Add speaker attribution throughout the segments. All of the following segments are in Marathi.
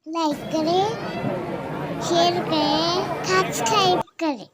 Speaker 1: लाइक करें, शेयर करें, सब्सक्राइब करें।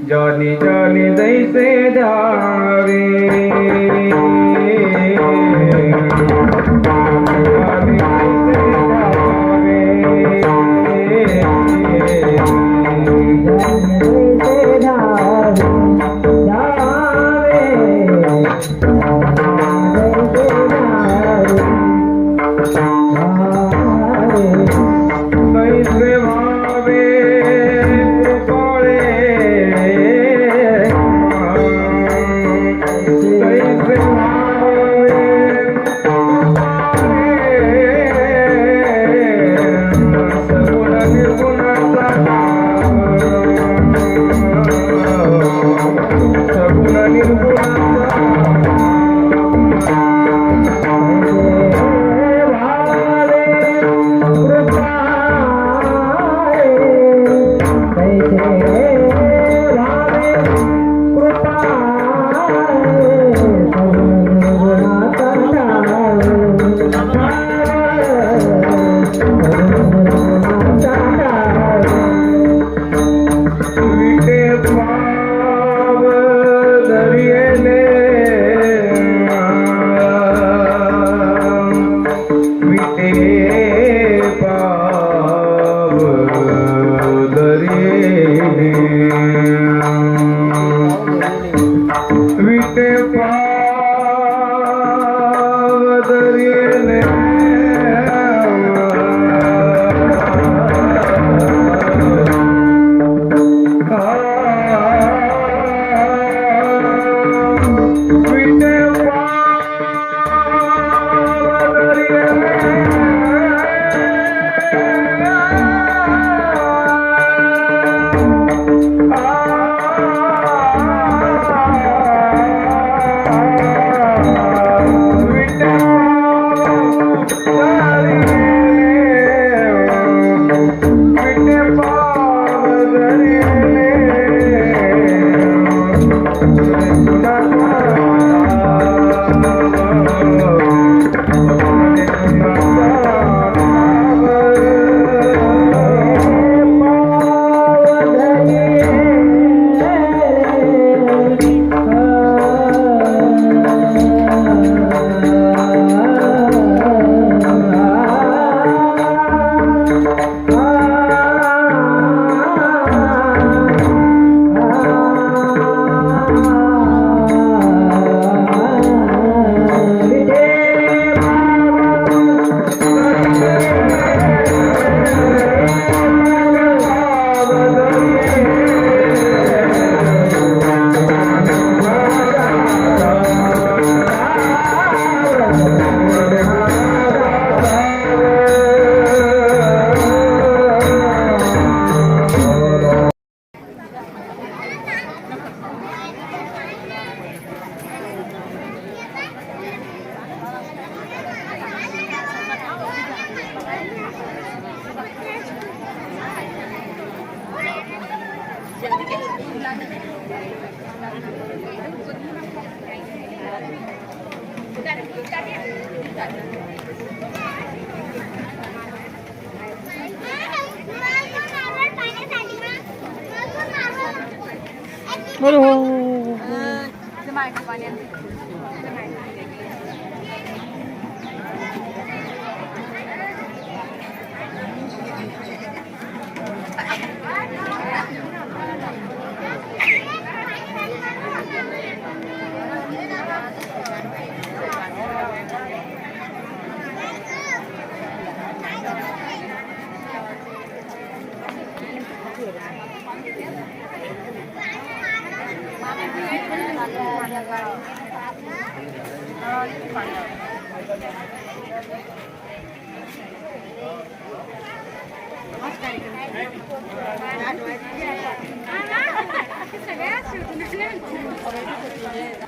Speaker 2: जानी जानी जैसे जावे जानी जैसे जावे कैसे भावे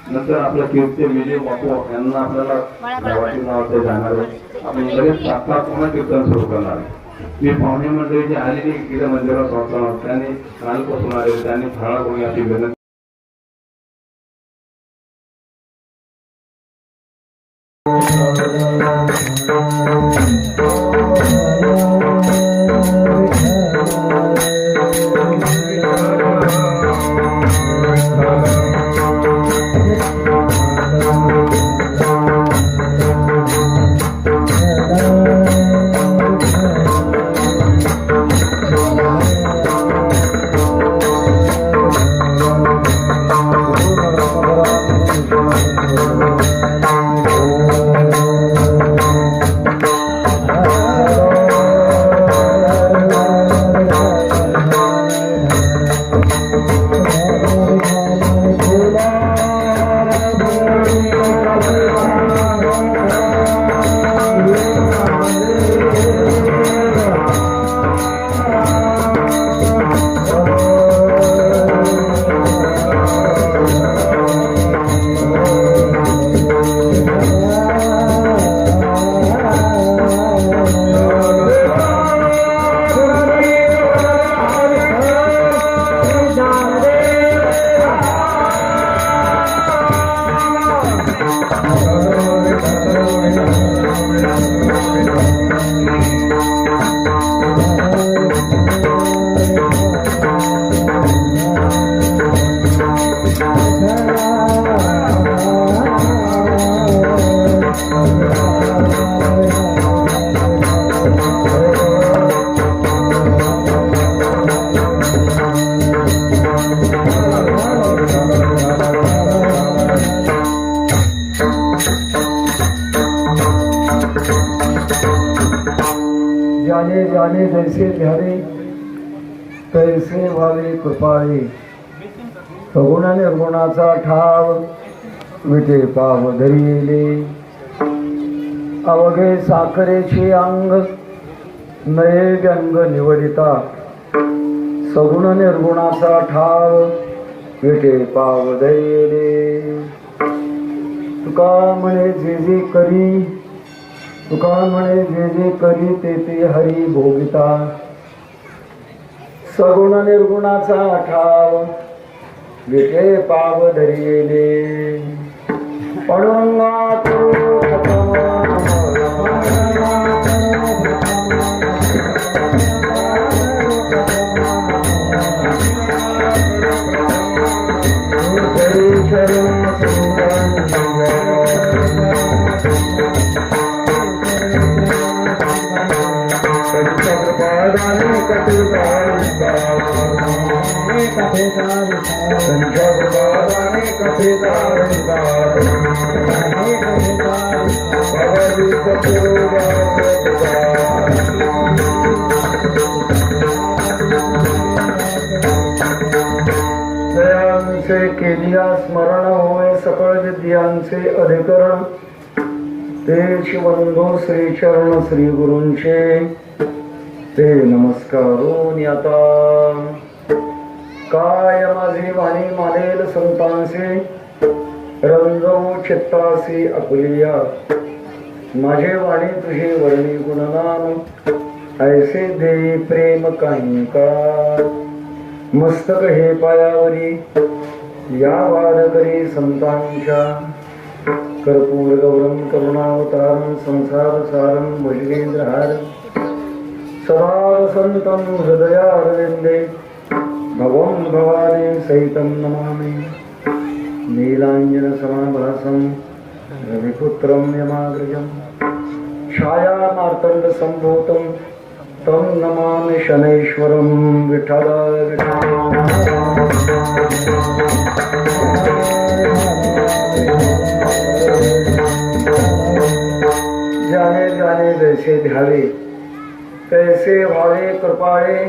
Speaker 3: नंतर आपला कीर्ती विजय बापू यांना आपल्याला गावातील नावाचे जाणार आहे. आपण लगेच 7 ला पुन्हा कीर्तन सुरू करणार आहे. मी पाहुणे मंडळी जी आलेली गेल्या मंदिरात स्वतः त्यांनी कालपासून आले त्यांनी फराळ करून याची विनंती.
Speaker 4: जाने जाने जैसे ध्याने तैसे व्हावे कृपाळे सगुण निर्गुणाचा ठाव विटे पाव धरिले अवघे साखरेचे अंग नये व्यंग निवडिता सगुण निर्गुणाचा ठाव विटे पाव धरिले तुका म्हणे जे जे करी तुका म्हणे जे जे करी ते ते हरी भोगिता सगुण निर्गुणाचा ठाव विटे पाव धरिले पडुंगा तो दयांचे केलिया स्मरण होय सकळ विद्यांचे अधिकरण ते शिवबंधू श्री चरण श्री गुरूंचे ते नमस्कारून आता काय माझी वाणी मानेल संतांचे रंगवू चित्तासी अकुलिया माझे वाणी तुझे वर्णी गुणनाम ऐसे दे प्रेम काही का मस्तक हे पायावरी या वाद करी संतांच्या कर्पूरगौरं करुणावतारं संसारसारं भुजगेन्द्रहारं सदा वसन्तं हृदयारविन्दे भवं भवानी सहितं नमामि नीलाञ्जनसमाभासं रविपुत्रं यमाग्रजं छायामार्तण्डसम्भूतं तं नमामि शनैश्वरं विठ्ठल जाने जाने जैसे ध्यावे कैसे व्हावे कृपाळे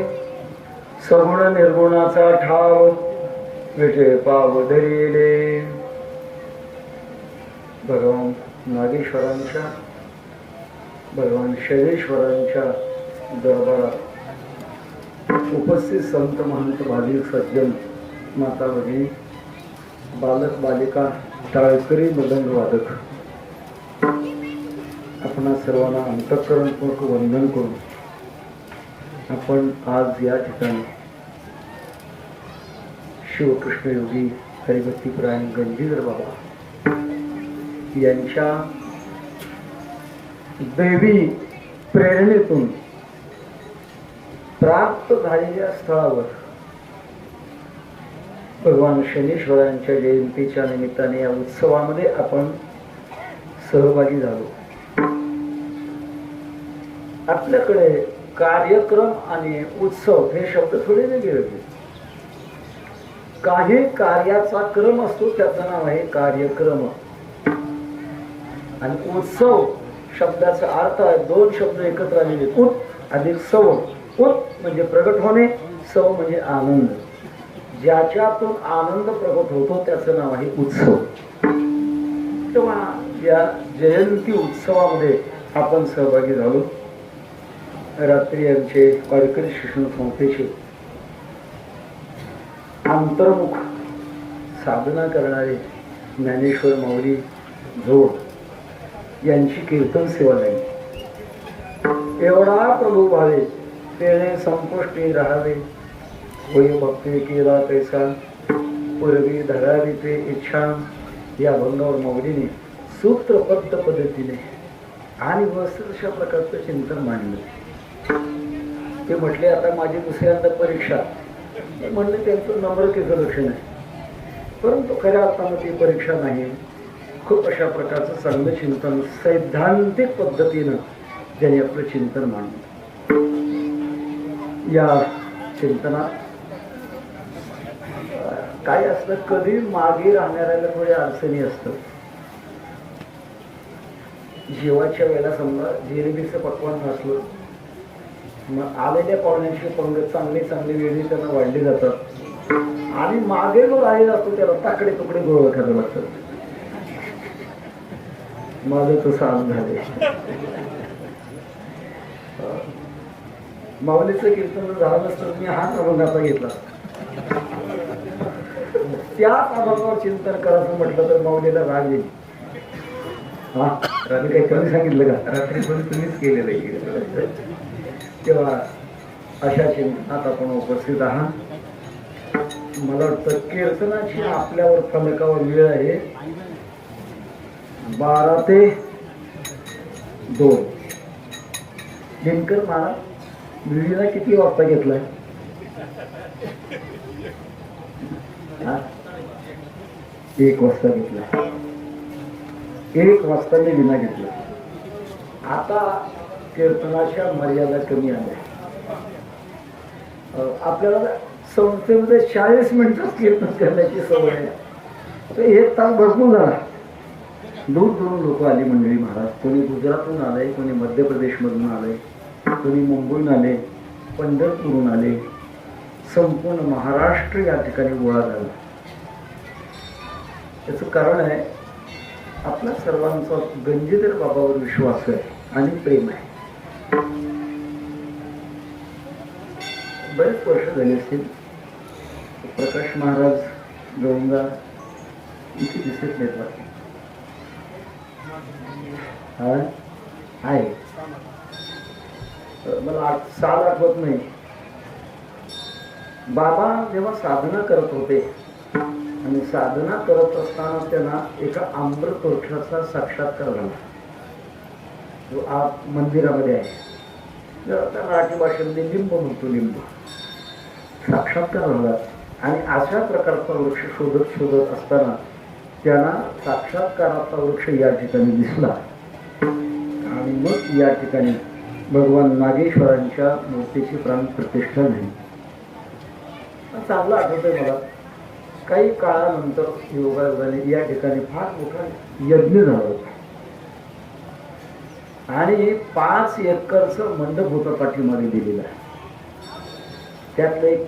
Speaker 4: सगुण निर्गुणाचा ठाव विटे पाव धरिले. भगवान नागेश्वरांच्या भगवान शैलेश्वरांच्या दरबारात उपस्थित संत महंत भाविक सज्जन माता भगिनी बालक बालिका टाळकरी मदंग वादक आपणा सर्वांना अंतःकरणपूर्वक वंदन करून आपण आज या ठिकाणी शिवकृष्ण योगी हरिभक्तीपरायण गंजीधर बाबा यांच्या दैवी प्रेरणेतून प्राप्त झालेल्या स्थळावर भगवान शनीश्वरांच्या जयंतीच्या निमित्ताने या उत्सवामध्ये आपण सहभागी झालो. आपल्याकडे कार्यक्रम आणि उत्सव हे शब्द थोडे वेगळे वेगळे. काही कार्याचा क्रम असतो त्याचं नाव आहे कार्यक्रम आणि उत्सव शब्दाचा अर्थ आहे दोन शब्द एकत्र आलेले उत अधिक सव. उत म्हणजे प्रगट होणे, सव म्हणजे आनंद. ज्याच्यातून आनंद प्रगट होतो त्याचं नाव आहे उत्सव. तेव्हा या जयंती उत्सवामध्ये आपण सहभागी झालो. रात्री आमचे वारकरी शिक्षण संस्थेचे अंतर्मुख साधना करणारे ज्ञानेश्वर माऊली जोड यांची कीर्तन सेवा लागली. एवढा प्रभू भावे तेने संपुष्टी राहावे होय भक्ती केला तैसा पूर्वी धरावी ते इच्छा या भंगावर माऊलीने सूत्रबद्ध पद्धतीने आणि व्यवस्थित अशा प्रकारचं चिंतन मांडलं. ते म्हटले आता माझी दुसऱ्यांदा परीक्षा म्हणले त्यांचं नम्रतेचं लक्षण आहे, परंतु खऱ्या अर्थानं ती परीक्षा नाही. खूप अशा प्रकारचं चांगलं चिंतन सैद्धांतिक पद्धतीनं ज्यांनी आपलं चिंतन मांडलं. या चिंतनात काय असतं, कधी मागे राहणाऱ्याला थोडी अडचणी असतात. जेवायच्या वेळेला समजा जिलेबीचं पक्वान नसलं मग आलेल्या पाहुण्यांची पंगत चांगली चांगली वेळी त्यांना वाढली जातात आणि मागे जो राहिला असतो त्याला ताकडे तुकडे गोळ करावं लागतात. माझं तसं आज झाले. माऊलीचं कीर्तन झालं नसतं मी हाच अभंगाचा घेतला. त्याच अभंगावर चिंतन करायचं म्हटलं तर माऊलीला राग येईल. हा रात्री काही कमी सांगितलं का? रात्री पण तुम्हीच केलेलं आहे. तेव्हा अशा चिंतनात आपण उपस्थित आहात. मला वाटतं कीर्तनाची आपल्यावर फलकावर वेळ आहे 12 ते 2. दिनकर महाराज विडीला किती वाजता घेतलाय? 1 वाजता घेतला. 1 वाजता मी विना घेतला. आता कीर्तनाच्या मर्यादा कमी आल्या. आपल्याला संस्थेमध्ये 40 मिनिटं कीर्तन करण्याची सवय आहे. तर 1 तास भरपूर झाला. दूर दूरून लोक आली मंडळी महाराज. कोणी गुजरातहून आले, कोणी मध्य प्रदेशमधून आले, कोणी मुंबईहून आले, पंढरपूरहून आले. संपूर्ण महाराष्ट्र या ठिकाणी गोळा झाला. याचं कारण आहे आपल्या सर्वांचा गंजीधर बाबावर विश्वास आहे आणि प्रेम आहे. बरेच वर्ष झाले असतील. प्रकाश महाराज गौंगा इथे दिसत नाहीत वाटते. हा आहे मला साल आठवत नाही. बाबा जेव्हा साधना करत होते आणि साधना करत असताना त्यांना एका अमृत वृक्षाचा साक्षात्कार झाला, जो आत मंदिरामध्ये आहे. त्या मराठी भाषेमध्ये लिंब म्हणतो, लिंब साक्षात्कार झाला. आणि अशा प्रकारचा वृक्ष शोधत शोधत असताना त्यांना साक्षात्काराचा वृक्ष या ठिकाणी दिसला. आणि मग या ठिकाणी भगवान नागेश्वरांच्या मूर्तीची प्राणप्रतिष्ठा झाली. चांगलं आठवतंय मला, काही काळानंतर योगायोगाने या ठिकाणी फार मोठा यज्ञ झाला होता आणि 5 एकरचं मंडप होतं पाठीमागे दिलेलं आहे. त्यातलं एक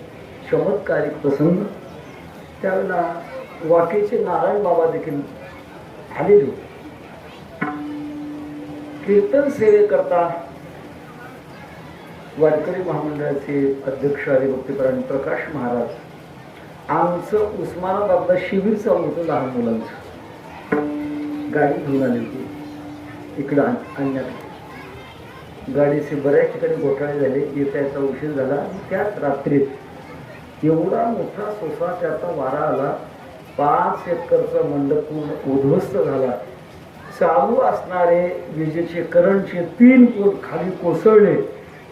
Speaker 4: चमत्कारिक प्रसंग, त्यावेळेला वाटेचे नारायण बाबा देखील आलेले होते. कीर्तन सेवेकरता वारकरी महामंडळाचे अध्यक्ष हरिभक्तीपरायण प्रकाश महाराज आमचं उस्मानाबादला शिबिर चालू होतं लहान मुलांचं. गाडी घेऊन आली होती इकडं आणण्यात. गाडीचे बऱ्याच ठिकाणी घोटाळे झाले, येता उशीर झाला. आणि त्याच रात्रीत एवढा मोठा सोसाट्याचा वारा आला, 5 एकरचा मंडप पूर्ण उद्ध्वस्त झाला. चालू असणारे विजेचे करंटचे 3 पोल खाली कोसळले,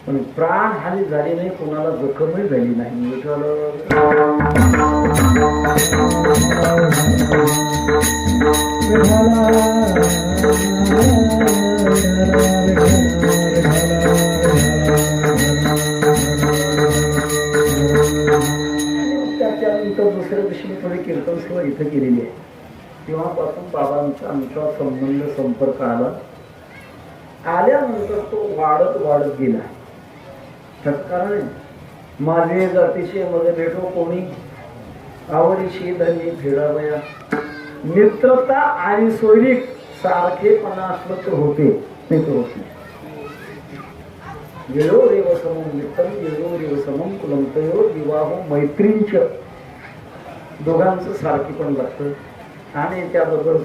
Speaker 4: पण प्राणहानी झाली नाही, कोणाला जखमही झाली नाही. त्याच्यानंतर दुसऱ्या दिवशी मी थोडी कीर्तन सेवा इथं केलेली आहे. तेव्हापासून बाबांचा आमचा संबंध संपर्क आला. आल्यानंतर तो वाढत वाढत गेला. त्याचं कारण आहे, माझे जातीचे मग भेटो कोणी, आवडीशी धनी फेडावया. मित्रता आणि सोयरीक सारखेपणा असलं तर होते, नाही तर होत नाही. येळोरेव समम मित्रम येळोरेव समम कुलम तयो विवाह मैत्रींच. दोघांचं सारखेपण लागतं. आणि त्याबरोबर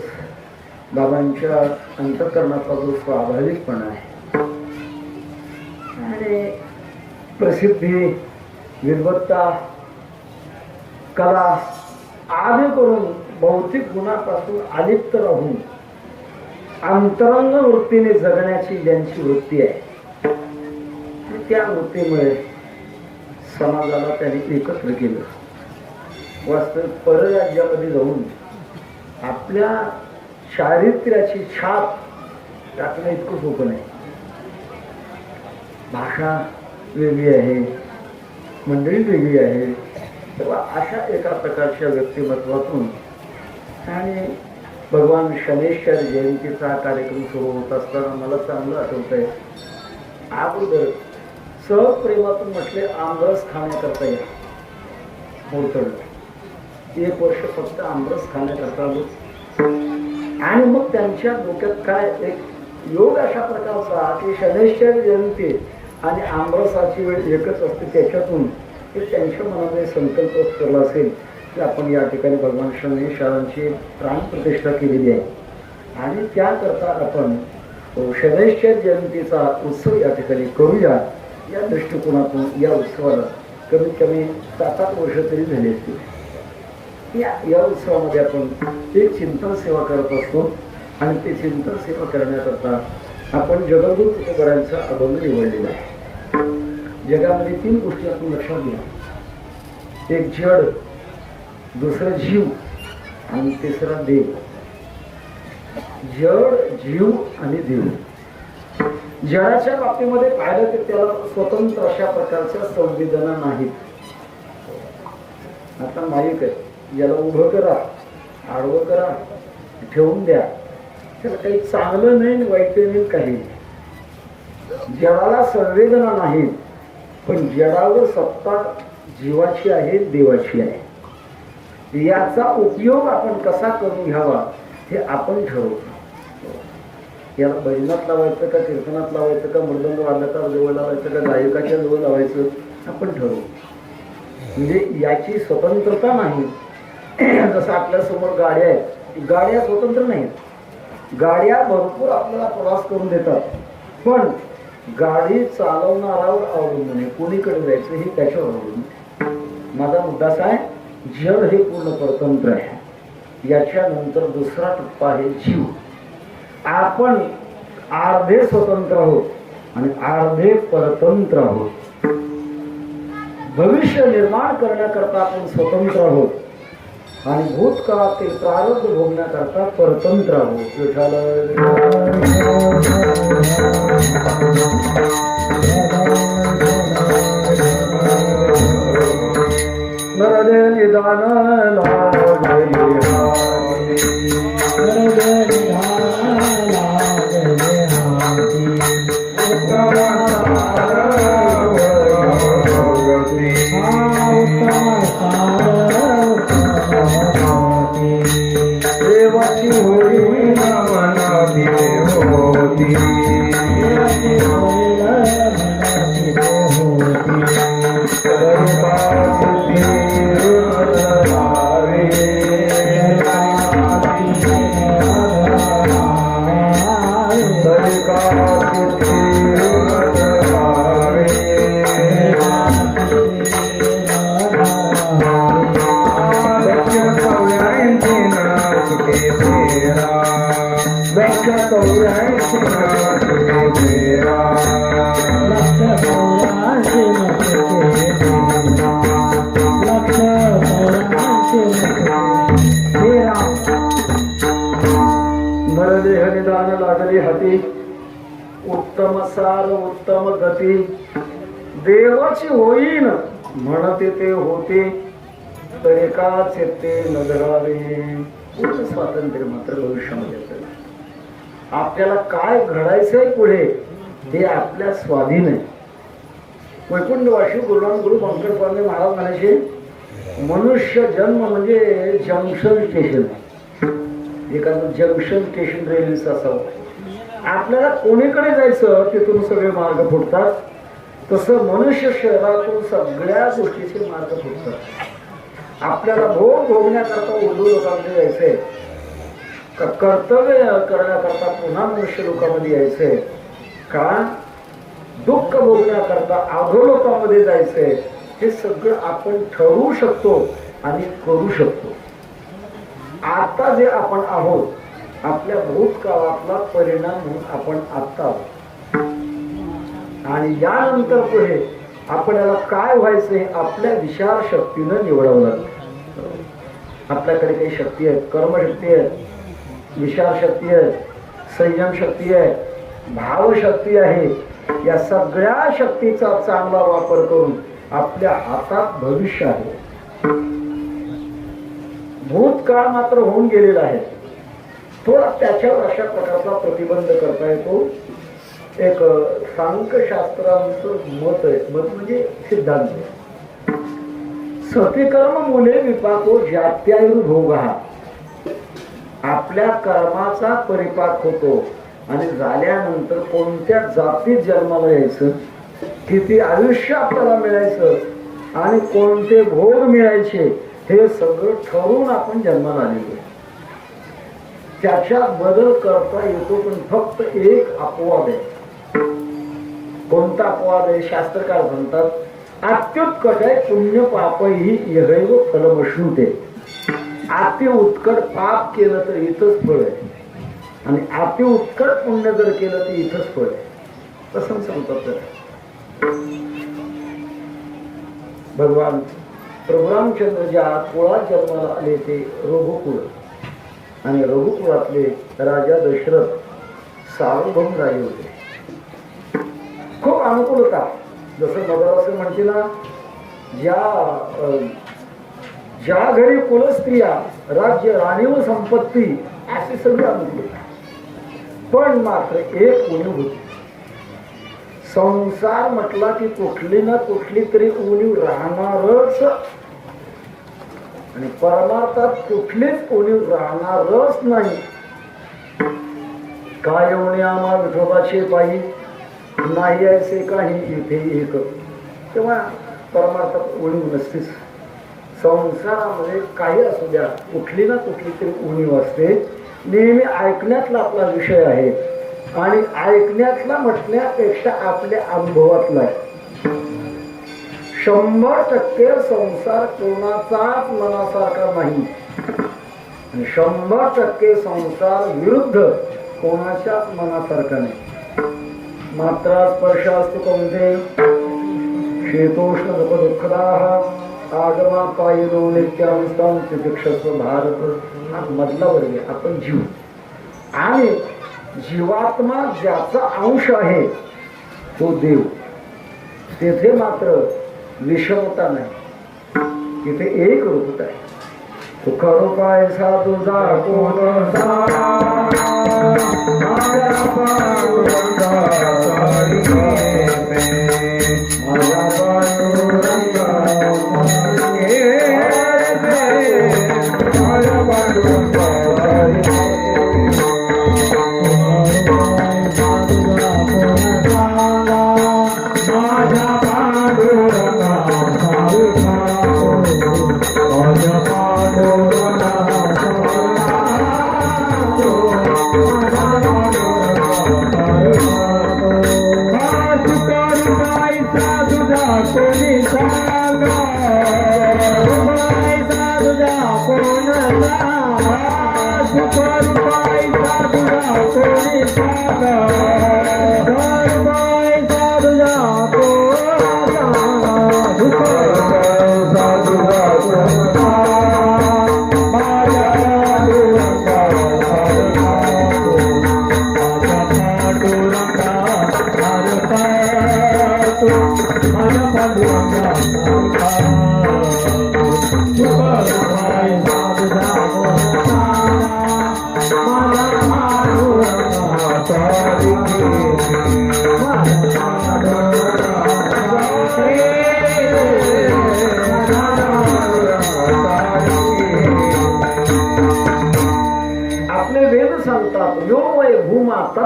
Speaker 4: बाबांच्या अंतःकरणाचा जो स्वाभाविकपणा आहे आणि प्रसिद्धी, विद्वत्ता, कला आदी करून भौतिक गुणापासून अलिप्त राहून अंतरंग वृत्तीने जगण्याची ज्यांची वृत्ती आहे, त्या वृत्तीमुळे समाजाला त्यांनी एकत्र केलं. वास्तविक परराज्यामध्ये जाऊन आपल्या चारित्र्याची छाप टाकणं इतकं सोपं नाही. भाषा वेगळी आहे, मंडळी वेगळी आहे. तेव्हा अशा एका प्रकारच्या व्यक्तिमत्वातून आणि भगवान शनेश्वर जयंतीचा कार्यक्रम सुरू होत असताना मला चांगलं आठवत आहे, अगोदर सहप्रेमातून म्हटले आमरस खाण्याकरता या मोडतडलं. 1 वर्ष फक्त आमरस खाण्याकरता आलो. आणि मग त्यांच्या डोक्यात काय एक योग अशा प्रकारचा की शनेश्वर जयंती आणि आमरसाची वेळ एकच असते. त्याच्यातून एक त्यांच्या मनामध्ये संकल्प केला असेल की आपण या ठिकाणी भगवान शनेश्वरांची प्राणप्रतिष्ठा केलेली आहे आणि त्याकरता आपण शनेश्वर जयंतीचा उत्सव या ठिकाणी करूया. या दृष्टिकोनातून या उत्सवाला कमीत कमी 7-8 वर्ष तरी झाली असतील. या उत्सवामध्ये आपण एक चिंतन सेवा करत असतो आणि ते चिंतन सेवा करण्याकरता आपण जगद्गुरु तुकोबारायांचा अभंग निवडलेला आहे. जगामध्ये 3 गोष्टी आपण लक्षात घ्या, एक जड, दुसरं जीव आणि तिसरा देव. जड, जीव आणि देव. जडाच्या बाबतीमध्ये पाहिलं तर त्याला स्वतंत्र अशा प्रकारच्या संवेदना नाहीत. आता माईक आहे, याला उभं करा, आडवं करा, ठेवून द्या, त्याला काही चांगलं नाही वाईट नाही काही. जडाला संवेदना नाहीत, पण जडावर सत्ता जीवाची आहे, देवाची आहे. याचा उपयोग आपण कसा करून घ्यावा हे आपण ठरवतो. याला भजनात लावायचं का, कीर्तनात लावायचं का, मृदंग वादकाला जवळ लावायचं का, गायकाच्या जवळ लावायचं आपण ठरवू. म्हणजे याची स्वतंत्रता नाही. जसं आपल्या समोर गाड्या आहेत, गाड्या स्वतंत्र नाहीत. गाड्या भरपूर आपल्याला प्रवास करून देतात, पण गाडी चालवणारावर अवलंबून आहे. कोणीकडे जायचं हे त्याच्यावर अवलंबून. माझा मुद्दा असा आहे जड हे पूर्ण परतंत्र आहे. याच्यानंतर दुसरा टप्पा आहे जीव. आपण अर्धे स्वतंत्र आहोत आणि अर्धे परतंत्र आहोत. भविष्य निर्माण करण्याकरता आपण स्वतंत्र आहोत आणि भूतकाळातील प्रारब्ध भोगण्याकरता परतंत्र आहोत. नरदे निदान देवाची होई मनाची होती नरदेह निदान लागली हाती उत्तम सार उत्तम गती देवाची होईन म्हणते ते होते तरी का चेते नजरावे. पूर्ण स्वातंत्र्य मात्र भविष्यामध्ये असेल. आपल्याला काय घडायचंय पुढे हे आपल्या स्वाधीन आहे. वैकुंठवासी गुरु बंकर स्वामी महाराज म्हणायचे मनुष्य जन्म म्हणजे जंक्शन स्टेशन. एखादं जंक्शन स्टेशन रेल्वेचं असावं. आपल्याला कोणीकडे जायचं तिथून सगळे मार्ग फुटतात. तसं मनुष्य शहरातून सगळ्या गोष्टीचे मार्ग फुटतात. आपल्याला भोग भोगण्याकरता उर्दू लोकांमध्ये यायचंय का कर्तव्य करण्याकरता पुन्हा मनुष्य लोकांमध्ये यायचंय का दुःख भोगण्याकरता अधोलोकामध्ये जायचंय. हे सगळं आपण ठरवू शकतो आणि करू शकतो. आता जे आपण आहोत आपल्या भूतकाळातला परिणाम म्हणून आपण आता आहोत आणि यानंतर पुढे आपल्याला काय व्हायचं हे आपल्या विचार शक्तीनं निवडावं लागतं. आपल्याकडे काही शक्ती आहेत, कर्मशक्ती आहे, विचार शक्ती आहे, संयम शक्ती आहे, भावशक्ती आहे. या सगळ्या शक्तीचा चांगला वापर करून आपल्या हातात भविष्य आहे. भूतकाळ मात्र होऊन गेलेला आहे. थोडा त्याच्यावर अशा प्रकारचा प्रतिबंध करता येतो. एक सांख्यशास्त्रांचं मत आहे. मत म्हणजे सिद्धांत. सतिकर्म मुले विपाको जात्यायुर्भोग. आपल्या कर्माचा परिपाक होतो आणि झाल्यानंतर कोणत्या जातीत जन्माला यायचं, किती आयुष्य आपल्याला मिळायचं आणि कोणते भोग मिळायचे हे सगळं ठरवून आपण जन्माला आलेलो. त्याच्यात बदल करता येतो पण फक्त एक अपवाद आहे. कोणता अपवाद आहे? शास्त्रकार म्हणतात अत्युत्कट आहे पुण्य पापही यहैव फलमश्नुते. अति उत्कट पाप केलं तर इथंच फळ आहे आणि अति उत्कट पुण्य जर केलं तर इथंच फळ आहे. तसं सांगतात. भगवान प्रभू रामचंद्र ज्या कुळात जन्माला आले ते रघुकुळ आणि रघुकुळातले राजा दशरथ सार्वभौम राजे होते. खूप अनुकूल होता. जसं नगराचं म्हणते ना ज्या घरी कुलस्त्रिया राज्य राणी व संपत्ती असे सगळे अनुकूल होता. पण मात्र एक उणीव होती. संसार म्हटला की कुठली ना कुठली तरी उणीव राहणारच आणि परमार्थात कुठलीच उणीव राहणारच नाही. काय उणे आम्हा विठोबाचे पायी नाही ऐसे काही इथे एक. तेव्हा परमार्थात उणीव नसतेच. संसारामध्ये काही असू द्या कुठली ना कुठली तरी उणीव असते. नेहमी ऐकण्यातला आपला विषय आहे आणि ऐकण्यातला म्हटण्यापेक्षा आपल्या अनुभवातला आहे. 100% संसार कोणाचाच मनासारखा नाही आणि 100% संसार विरुद्ध कोणाच्याच मनासारखा नाही. मात्रा स्पर्शास्तु कौंते शीतोष्ण दुःखदाह आगमा पायनो नित्यांस्तां तितिक्षस्व भारत. हा मधला वर्ग आहे. आपण जीव आणि जीवात्मा ज्याचा अंश आहे तो देव. तेथे मात्र विषमता नाही, तिथे एक रूपता आहे. सुख रूपाय साधुजा कोण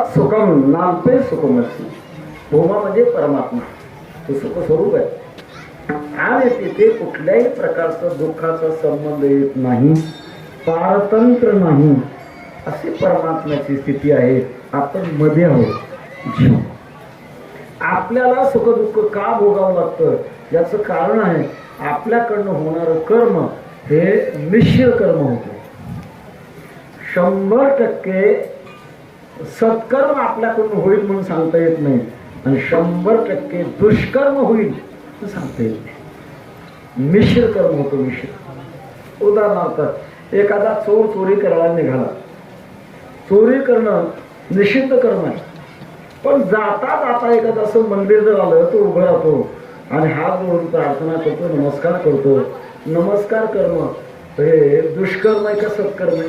Speaker 4: सुखम नामपे सुखमसी. भूमा म्हणजे परमात्मा, तो सुख स्वरूप आहे आणि तिथे कुठल्याही प्रकारचा दुःखाचा संबंध येत नाही, पारतंत्र नाही, अशी परमात्म्याची स्थिती आहे. आपण मध्ये आहोत जीव. आपल्याला सुख दुःख का भोगावं लागतं याचं कारण आहे आपल्याकडनं होणारं कर्म हे मिश्र कर्म होतं. 100% सत्कर्म आपल्याकडून होईल म्हणून सांगता येत नाही आणि 100% दुष्कर्म होईल म्हणून सांगता येत नाही. मिश्र कर्म होतो. मिश्र. उदाहरणार्थ एखादा चोर चोरी करायला निघाला. चोरी करणं निषिद्ध कर्म आहे, पण जाता जाता एखादं असं मंदिर जर आलं तो उभं राहतो आणि हात जोडून प्रार्थना करतो, नमस्कार करतो. नमस्कार कर्म हे दुष्कर्म आहे का सत्कर्म आहे?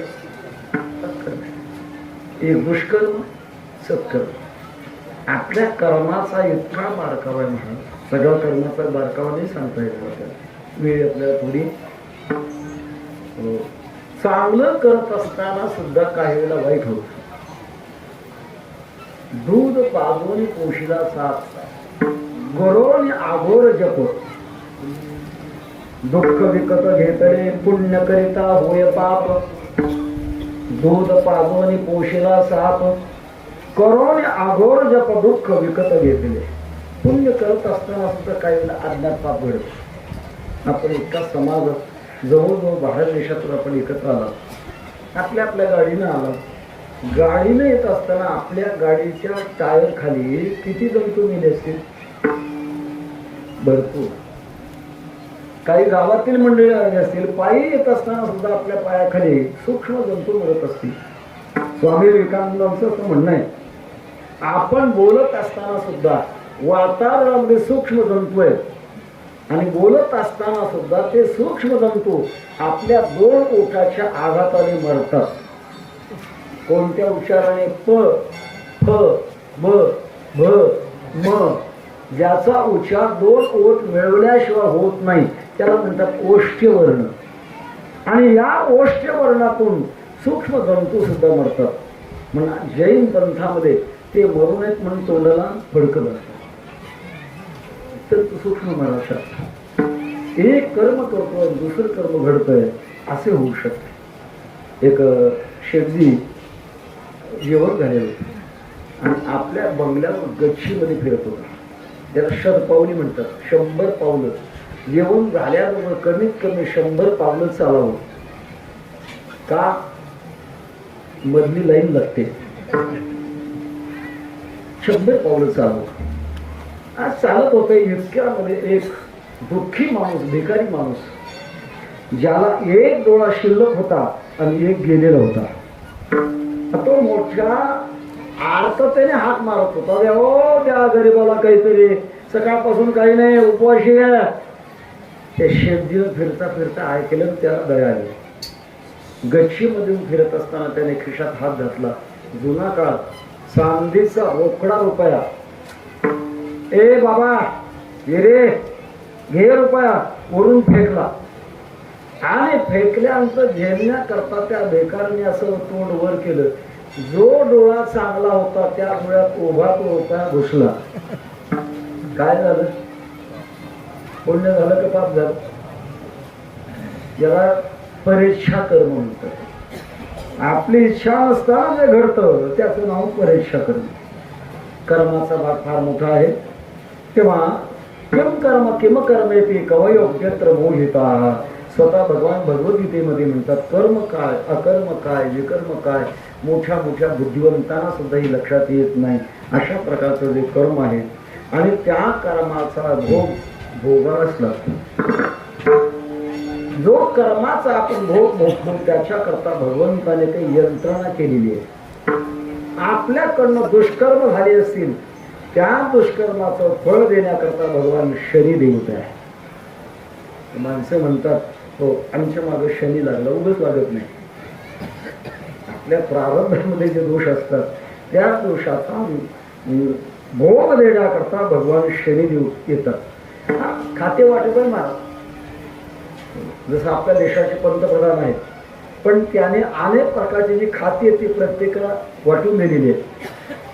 Speaker 4: सत्कर्म आहे. एक दुष्कर्म सत्कर्म. आपल्या कर्माचा इतका बारकावा आहे महाराज. सगळ्या कर्माचा बारकावा नाही सांगता येत आपल्याला, वेळ आपल्याला थोडी. चांगलं करत असताना सुद्धा काही वेळेला वाईट होत. दूध पाजून कोशीला साथ गरोन आघोर जप. दुःख विकत घेतले पुण्य करिता होय पाप. दूध पाजून पोशीला साप करोन आघोर जप दुःख विकत घेतले. पुण्य करत असताना सुद्धा काही वेळेला अज्ञात पाप घडत. आपण इतका समाज जवळजवळ बाहेर देशातून आपण एकत्र आला, आपल्या आपल्या गाडीनं आला. गाडीनं येत असताना आपल्या गाडीच्या टायर खाली किती जंतू मेले असतील? भरपूर. काही गावातील मंडळी आली असतील. पायी येत असताना सुद्धा आपल्या पायाखाली सूक्ष्म जंतू मरत असतील. स्वामी विवेकानंदांचं असं म्हणणं आहे, आपण बोलत असताना सुद्धा वातावरणामध्ये सूक्ष्म जंतू आहेत आणि बोलत असताना सुद्धा ते सूक्ष्म जंतू आपल्या 2 ओठाच्या आघाताने मरतात. कोणत्या उच्चाराने? प, फ, ब, भ, म. ज्याचा उच्चार 2 ओठ मिळवल्याशिवाय होत नाही त्याला म्हणतात ओष्ठ्यवर्ण. आणि या ओष्ठ्यवर्णातून सूक्ष्म जंतू सुद्धा मरतात. म्हणून जैन पंथामध्ये ते मरू नयेत म्हणून तोंडाला फडकं असतात. तर सूक्ष्म मराठा एक कर्म करतोय दुसरं कर्म घडतंय असे होऊ शकते. एक शेठजी जेवण झालेलं होतं आणि आपल्या बंगल्यावर गच्चीमध्ये फिरत होता. त्याला शतपावली म्हणतात. 100 पावलं जेवण झाल्याबरोबर कमीत कमी 100 पावलं चालावं. का? मधली लाईन लागते. 100 पावलं चालावं. आज चालत होतं इतक्यामध्ये एक दुःखी माणूस, भिकारी माणूस, ज्याला एक डोळा शिल्लक होता आणि एक गेलेला होता. तो मोठ्या आर्ततेने हाक मारत होता, "देव, त्या गरीबाला काहीतरी, सकाळपासून काही नाही, उपवाशी आहे." ते शेतीनं फिरता फिरता ऐकलं, त्याला दया आली. गच्चीमधून फिरत असताना त्याने खिशात हात घातला. जुना काळ, चांदीचा रोकडा रुपया. "ए बाबा, ये रे, घे रुपया." वरून फेकला आणि फेकल्यानंतर झेलण्याकरता त्या बेकारने असं तोंड वर केलं. जो डोळा चांगला होता त्या डोळ्यात उभा तो रुपया घुसला. काय झालं? पुण्य झालं का पाप झालं? याला परीक्षा कर्म म्हणतात. आपली इच्छा नसताना जे घडतं त्याचं नाव परीक्षा कर्म. कर्माचा भाग फार मोठा आहे. तेव्हा किम कर्म किम कर्मेपी कवयोग्यत्र मोहिता. स्वतः भगवान भगवद्गीतेमध्ये म्हणतात, कर्म काय, अकर्म काय, विकर्म काय, मोठ्या मोठ्या बुद्धिवंतांना सुद्धा ही लक्षात येत नाही. अशा प्रकारचं जे कर्म आहे आणि त्या कर्माचा भोग भोगावाच लागतो. जो कर्माचा आपण भोग भोगतो त्याच्याकरता भगवंताने काही यंत्रणा केलेली आहे. आपल्याकडनं दुष्कर्म झाले असतील, त्या दुष्कर्माचं फळ देण्याकरता भगवान शनी देवत आहे. माणसं म्हणतात, हो आमच्या मागे शनी लागला. उगाच लागत नाही. आपल्या प्रारंभामध्ये जे दोष असतात त्या दोषाचा भोग देण्याकरता भगवान शनिदेव येतात. खाते वाटप आहे महाराज. जसं आपल्या देशाचे पंतप्रधान आहेत, पण त्याने अनेक प्रकारची जी खाती ती प्रत्येकाला वाटून दिलेली आहे.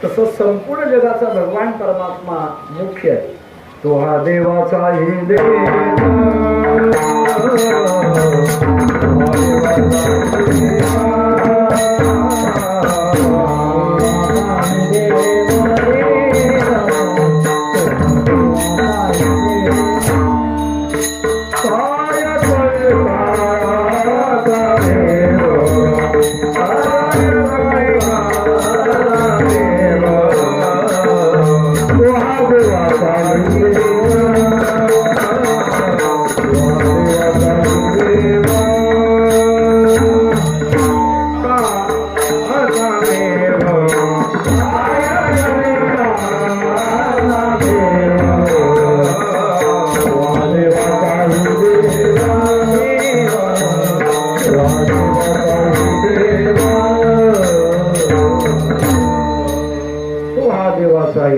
Speaker 4: तसं संपूर्ण जगाचा भगवान परमात्मा मुख्य आहे. तो हा देवाचा हे देव.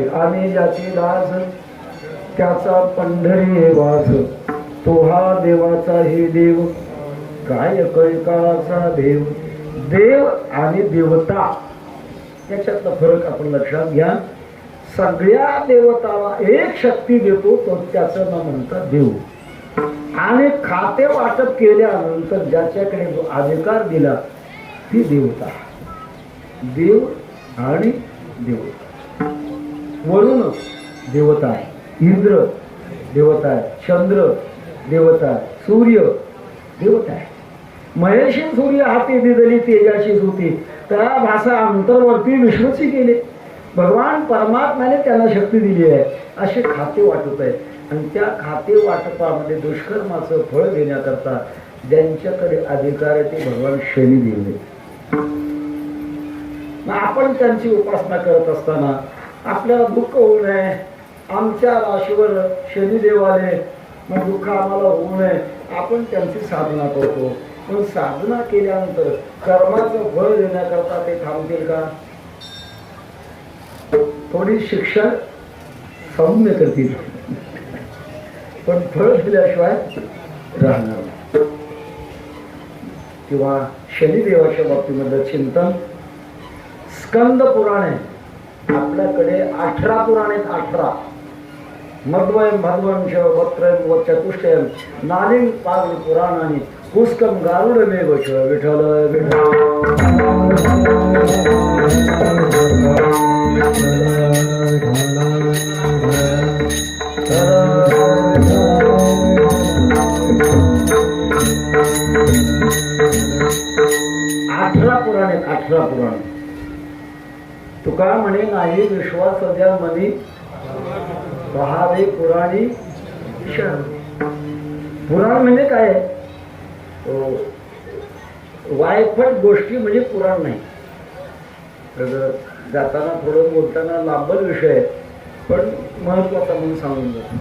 Speaker 4: आणि ज्याची दास त्याचा पंढरी वास. तो हा देवाचा हे देव, काय कैकाळाचा देव. देव आणि देवता याच्यातला फरक आपण लक्षात घ्या. सगळ्या देवताला एक शक्ती देतो तो त्याचं नाव म्हणतात देव. आणि खाते वाटप केल्यानंतर ज्याच्याकडे जो अधिकार दिला ती देवता. देव आणि देवता. वरुण देवता आहे, इंद्र देवता आहे, चंद्र देवता आहे, सूर्य देवता आहे. महेशी सूर्य हाती दिदली तेजाशी होती, त्या भाषा अंतर्वर्ती विश्वची केले. भगवान परमात्म्याने त्यांना शक्ती दिली आहे. असे खाते वाटप आहे. आणि त्या खाते वाटपामध्ये दुष्कर्माचं फळ देण्याकरता ज्यांच्याकडे अधिकार आहे ते भगवान शनी दिले. आपण त्यांची उपासना करत असताना आपल्याला दुःख होऊ नये, आमच्या राशीवर शनिदेव आले मग दुःख आम्हाला होऊ नये, आपण त्यांची साधना करतो. पण साधना केल्यानंतर कर्माचं फळ देण्याकरता ते थांबतील का? थोडी शिक्षा सौम्य करतील, पण फळ दिल्याशिवाय राहणार नाही. किंवा शनिदेवाच्या बाबतीमधलं चिंतन. स्कंद पुराणे आपल्याकडे 18 पुराण आहेत. 18 मध्वयम भगवंश वक्त्रयम व चतुष्टयम नालिंग पागल पुराणानी पुष्कम गारुडमेव च विठ्ठल विठ्ठल. तुका म्हणे नाही विश्वास द्या मनी पहावे पुराणी शरण. पुराण म्हणजे काय? वायफट गोष्टी म्हणजे पुराण नाही. तर जाताना थोडं बोलताना लांबच विषय आहे, पण महत्वाचा म्हणून सांगून जातो.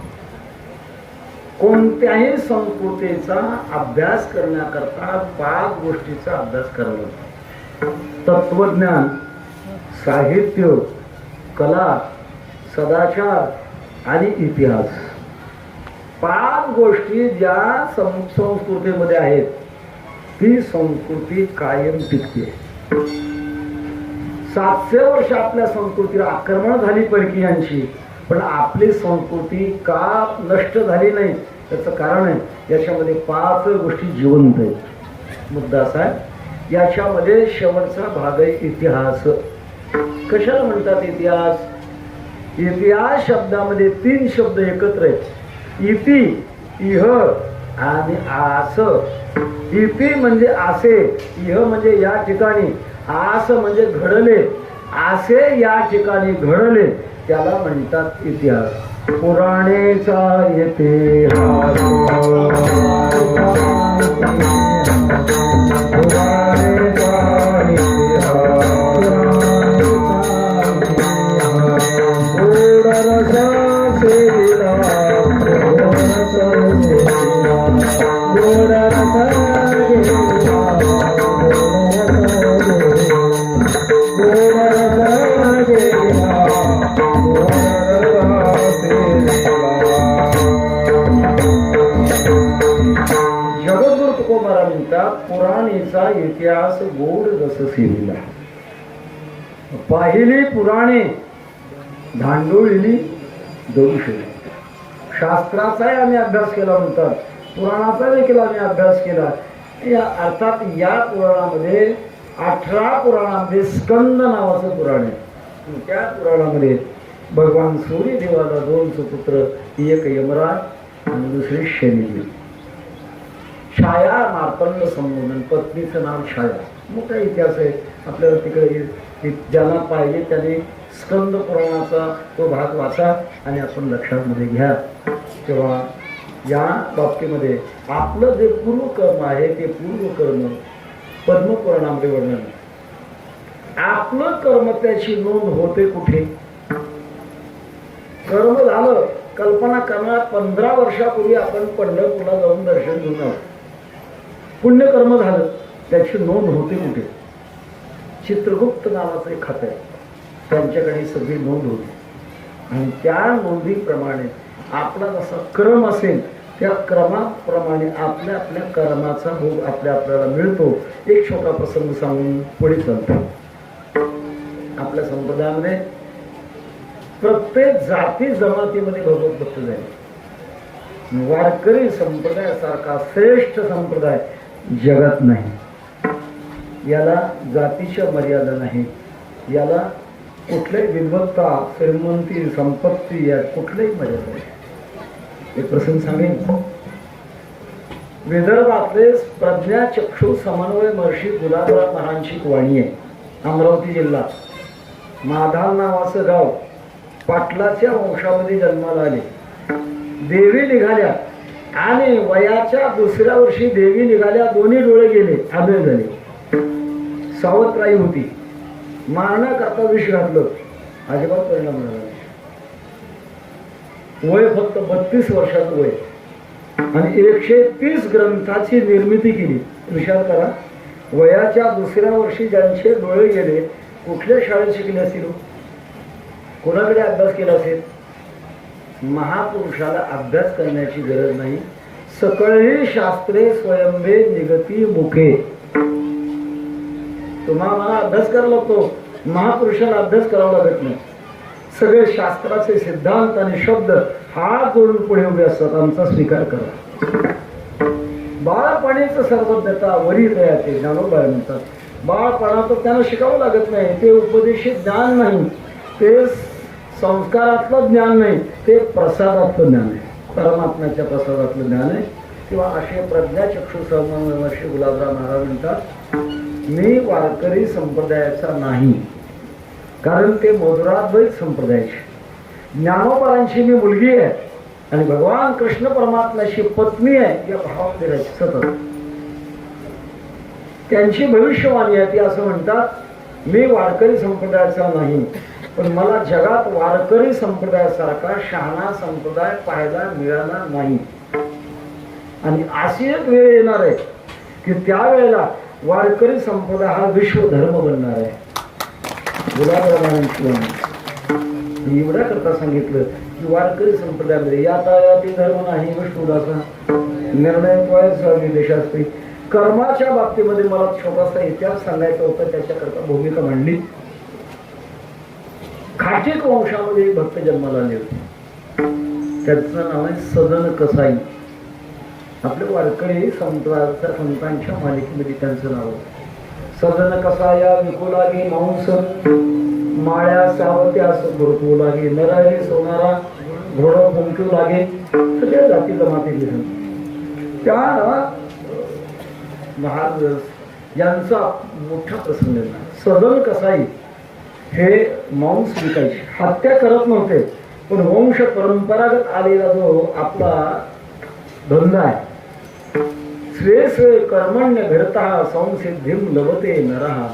Speaker 4: कोणत्याही संस्कृतीचा अभ्यास करण्याकरता 5 गोष्टीचा अभ्यास करावा. तत्वज्ञान, साहित्य, कला, सदाचार आणि इतिहास. 5 गोष्टी ज्या संस्कृतीमध्ये आहेत ती संस्कृती कायम टिकते. 700 वर्ष आपल्या संस्कृतीला आक्रमण झाली परकीयांची, पण आपली संस्कृती का नष्ट झाली नाही त्याचं कारण आहे याच्यामध्ये 5 गोष्टी जिवंत आहेत. मुद्दा असा आहे, याच्यामध्ये शेवटचा भाग आहे इतिहास. कशाला म्हणतात इतिहास? इतिहास शब्दामध्ये 3 शब्द एकत्र आहेत. इति, इह आणि आस. इति म्हणजे आसे, इह म्हणजे या ठिकाणी, आस म्हणजे घडले, आसे या ठिकाणी घडले, त्याला म्हणतात इतिहास. पुराणेचा इतिहास, जगद्गुरु तुकोबारा म्हणतात पुराणेचा इतिहास गोड रस सेविला. पाहिली पुराणे धांडोळीली दरुशेली. शास्त्राचाही आम्ही अभ्यास केला म्हणतात, पुराणाचा देखील आम्ही अभ्यास केला. या अर्थात या पुराणामध्ये 18 पुराणामध्ये स्कंद नावाचं पुराण आहे. त्या पुराणामध्ये भगवान सूर्यदेवाला 2 सुपुत्र, एक यमराज आणि दुसरी शनिदेव. छाया मार्तंड संबोधन, पत्नीचं नाव छाया. मोठा इतिहास आहे आपल्याला. तिकडे ज्यांना पाहिजे त्याने स्कंद पुराणाचा तो भाग वाचा आणि आपण लक्षात मध्ये घ्या. तेव्हा या बाबतीमध्ये आपलं जे पूर्वकर्म आहे ते पूर्वकर्म पद्मपुराणामध्ये वर्णन. आपलं कर्म त्याची नोंद होते कुठे? कर्म झालं, कल्पना करणार 15 वर्षापूर्वी आपण पंढरपूरला जाऊन दर्शन घेऊन आहोत. पुण्यकर्म झालं, त्याची नोंद होते कुठे? चित्रगुप्त नावाचं एक खातं आहे, त्यांच्याकडे सगळी नोंद होती. आणि त्या नोंदीप्रमाणे आपला जसा क्रम असेल त्या क्रमाप्रमाणे आपल्या आपल्या कर्माचा भोग आपल्याला मिळतो. एक छोटा प्रसंग सांगून पुढे चालतो. आपल्या संप्रदायामध्ये प्रत्येक जाती जमातीमध्ये भगवत भक्त झाले. वारकरी संप्रदायासारखा श्रेष्ठ संप्रदाय जगात नाही. याला जातीच्या मर्यादा नाही, याला कुठल्याही विद्वत्ता, श्रीमंती, संपत्ती या कुठल्याही मर्यादा नाही. एक प्रसंग सांगेन. विदर्भातले प्रज्ञाचक्षु समन्वय महर्षी गुलाबराव महाराजांची वाणी आहे. अमरावती जिल्हा, माधाल नावाचं गाव, पाटलाच्या वंशामध्ये जन्माला आले. देवी निघाल्या आणि वयाच्या 2ऱ्या वर्षी देवी निघाल्या. दोन्ही डोळे गेले, आंधळे झाले. सावत्राई होती, मारण्याकरता विष घातलं, अजिबात परिणाम झाला. वय फक्त 32 वर्षाचं वय आणि 130 ग्रंथाची निर्मिती केली. विचार करा, वयाच्या 2ऱ्या वर्षी ज्यांचे डोळे गेले कुठल्या शाळेत शिकले असतील? कोणाकडे अभ्यास केला असेल? महापुरुषाला अभ्यास करण्याची गरज नाही. सकळही शास्त्रे स्वयंभे निगती मुखे. तुम्हाला अभ्यास करावा लागतो, महापुरुषाला अभ्यास करावा लागत नाही. सगळे शास्त्राचे सिद्धांत आणि शब्द हात जोडून पुढे उभे असतात. आमचा स्वीकार करा. बाळपणीचं सर्वज्ञता वरी तयाचे ज्ञानोबा म्हणतात. बाळपणाचं त्यांना शिकावं लागत नाही, ते उपदेशित ज्ञान नाही, ते संस्कारातलं ज्ञान नाही, ते प्रसादातलं ज्ञान आहे, परमात्म्याच्या प्रसादातलं ज्ञान आहे. किंवा असे प्रज्ञाचक्षु समन्वय महर्षी गुलाबराव महाराज म्हणतात, मी वारकरी संप्रदायाचा नाही, कारण ते मधुराद्वैत संप्रदायाचे. ज्ञानोबांची मी मुलगी आहे आणि भगवान कृष्ण परमात्म्याची पत्नी आहे या भावामध्ये राहायची सतत. त्यांची भविष्यवाणी आहे. ती असं म्हणतात, मी वारकरी संप्रदायाचा नाही, पण मला जगात वारकरी संप्रदायासारखा शहाणा संप्रदाय पाहायला मिळाला नाही. आणि अशी एक वेळ येणार आहे की त्यावेळेला वारकरी संप्रदाय हा विश्वधर्म बनणार आहे. गुलाबरावांची वाणी एवढ्या करता सांगितलं की वारकरी संप्रदायामध्ये यातायाती धर्म नाही विष्णुदासा निर्णय देशास्त्री. कर्माच्या बाबतीमध्ये मला छोटासा इतिहास सांगायचा होता, त्याच्याकरता भूमिका मांडली. खाटीक वंशामध्ये भक्त जन्माला आले होते. त्याचं नाव आहे सदन कसाई. आपल्या वारकरी संप्रदायाच्या संतांच्या मालिकेमध्ये त्यांचं नाव आहे. सदन कसाया विकू लागे मांस माळ्या सावत्यास भरतू लागे नरारी सोनारा घोडं फुंकू लागे. सगळ्या जाती जमातीचे त्या महाराज यांचा मोठा प्रसंग. सदन कसाई हे मांस विकायचे, हत्या करत नव्हते, पण वंश परंपरागत आलेला जो आपला धंदा आहे. स्वे स्वे कर्मण्य घडता संसिद्धिम लभते नरः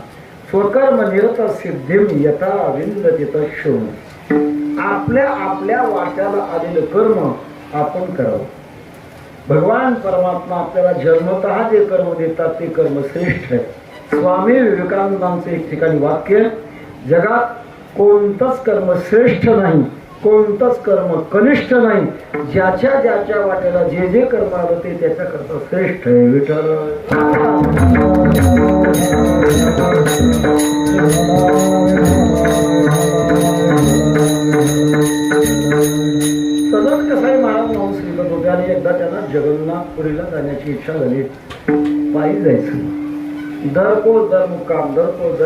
Speaker 4: स्वकर्म निरत सिद्धिम यथा विंदती तत्क्षण. आपल्या आपल्या वाट्याला आलेलं कर्म आपण करावं. भगवान परमात्मा आपल्याला जन्मतः जे कर्म देतात ते कर्म श्रेष्ठ आहे. स्वामी विवेकानंदांचं एक ठिकाणी वाक्य, जगात कोणतंच कर्म श्रेष्ठ नाही, कोणतंच कर्म कनिष्ठ नाही. ज्याच्या ज्याच्या वाट्याला जे जे कर्म आलं ते त्याच्याकरता श्रेष्ठ आहे. विठ्ठल सदन कसाई महाराज मांस विकत होते आणि एकदा त्यांना जगन्नाथपुरीला जाण्याची इच्छा झाली. पायी जायचं. दरको दर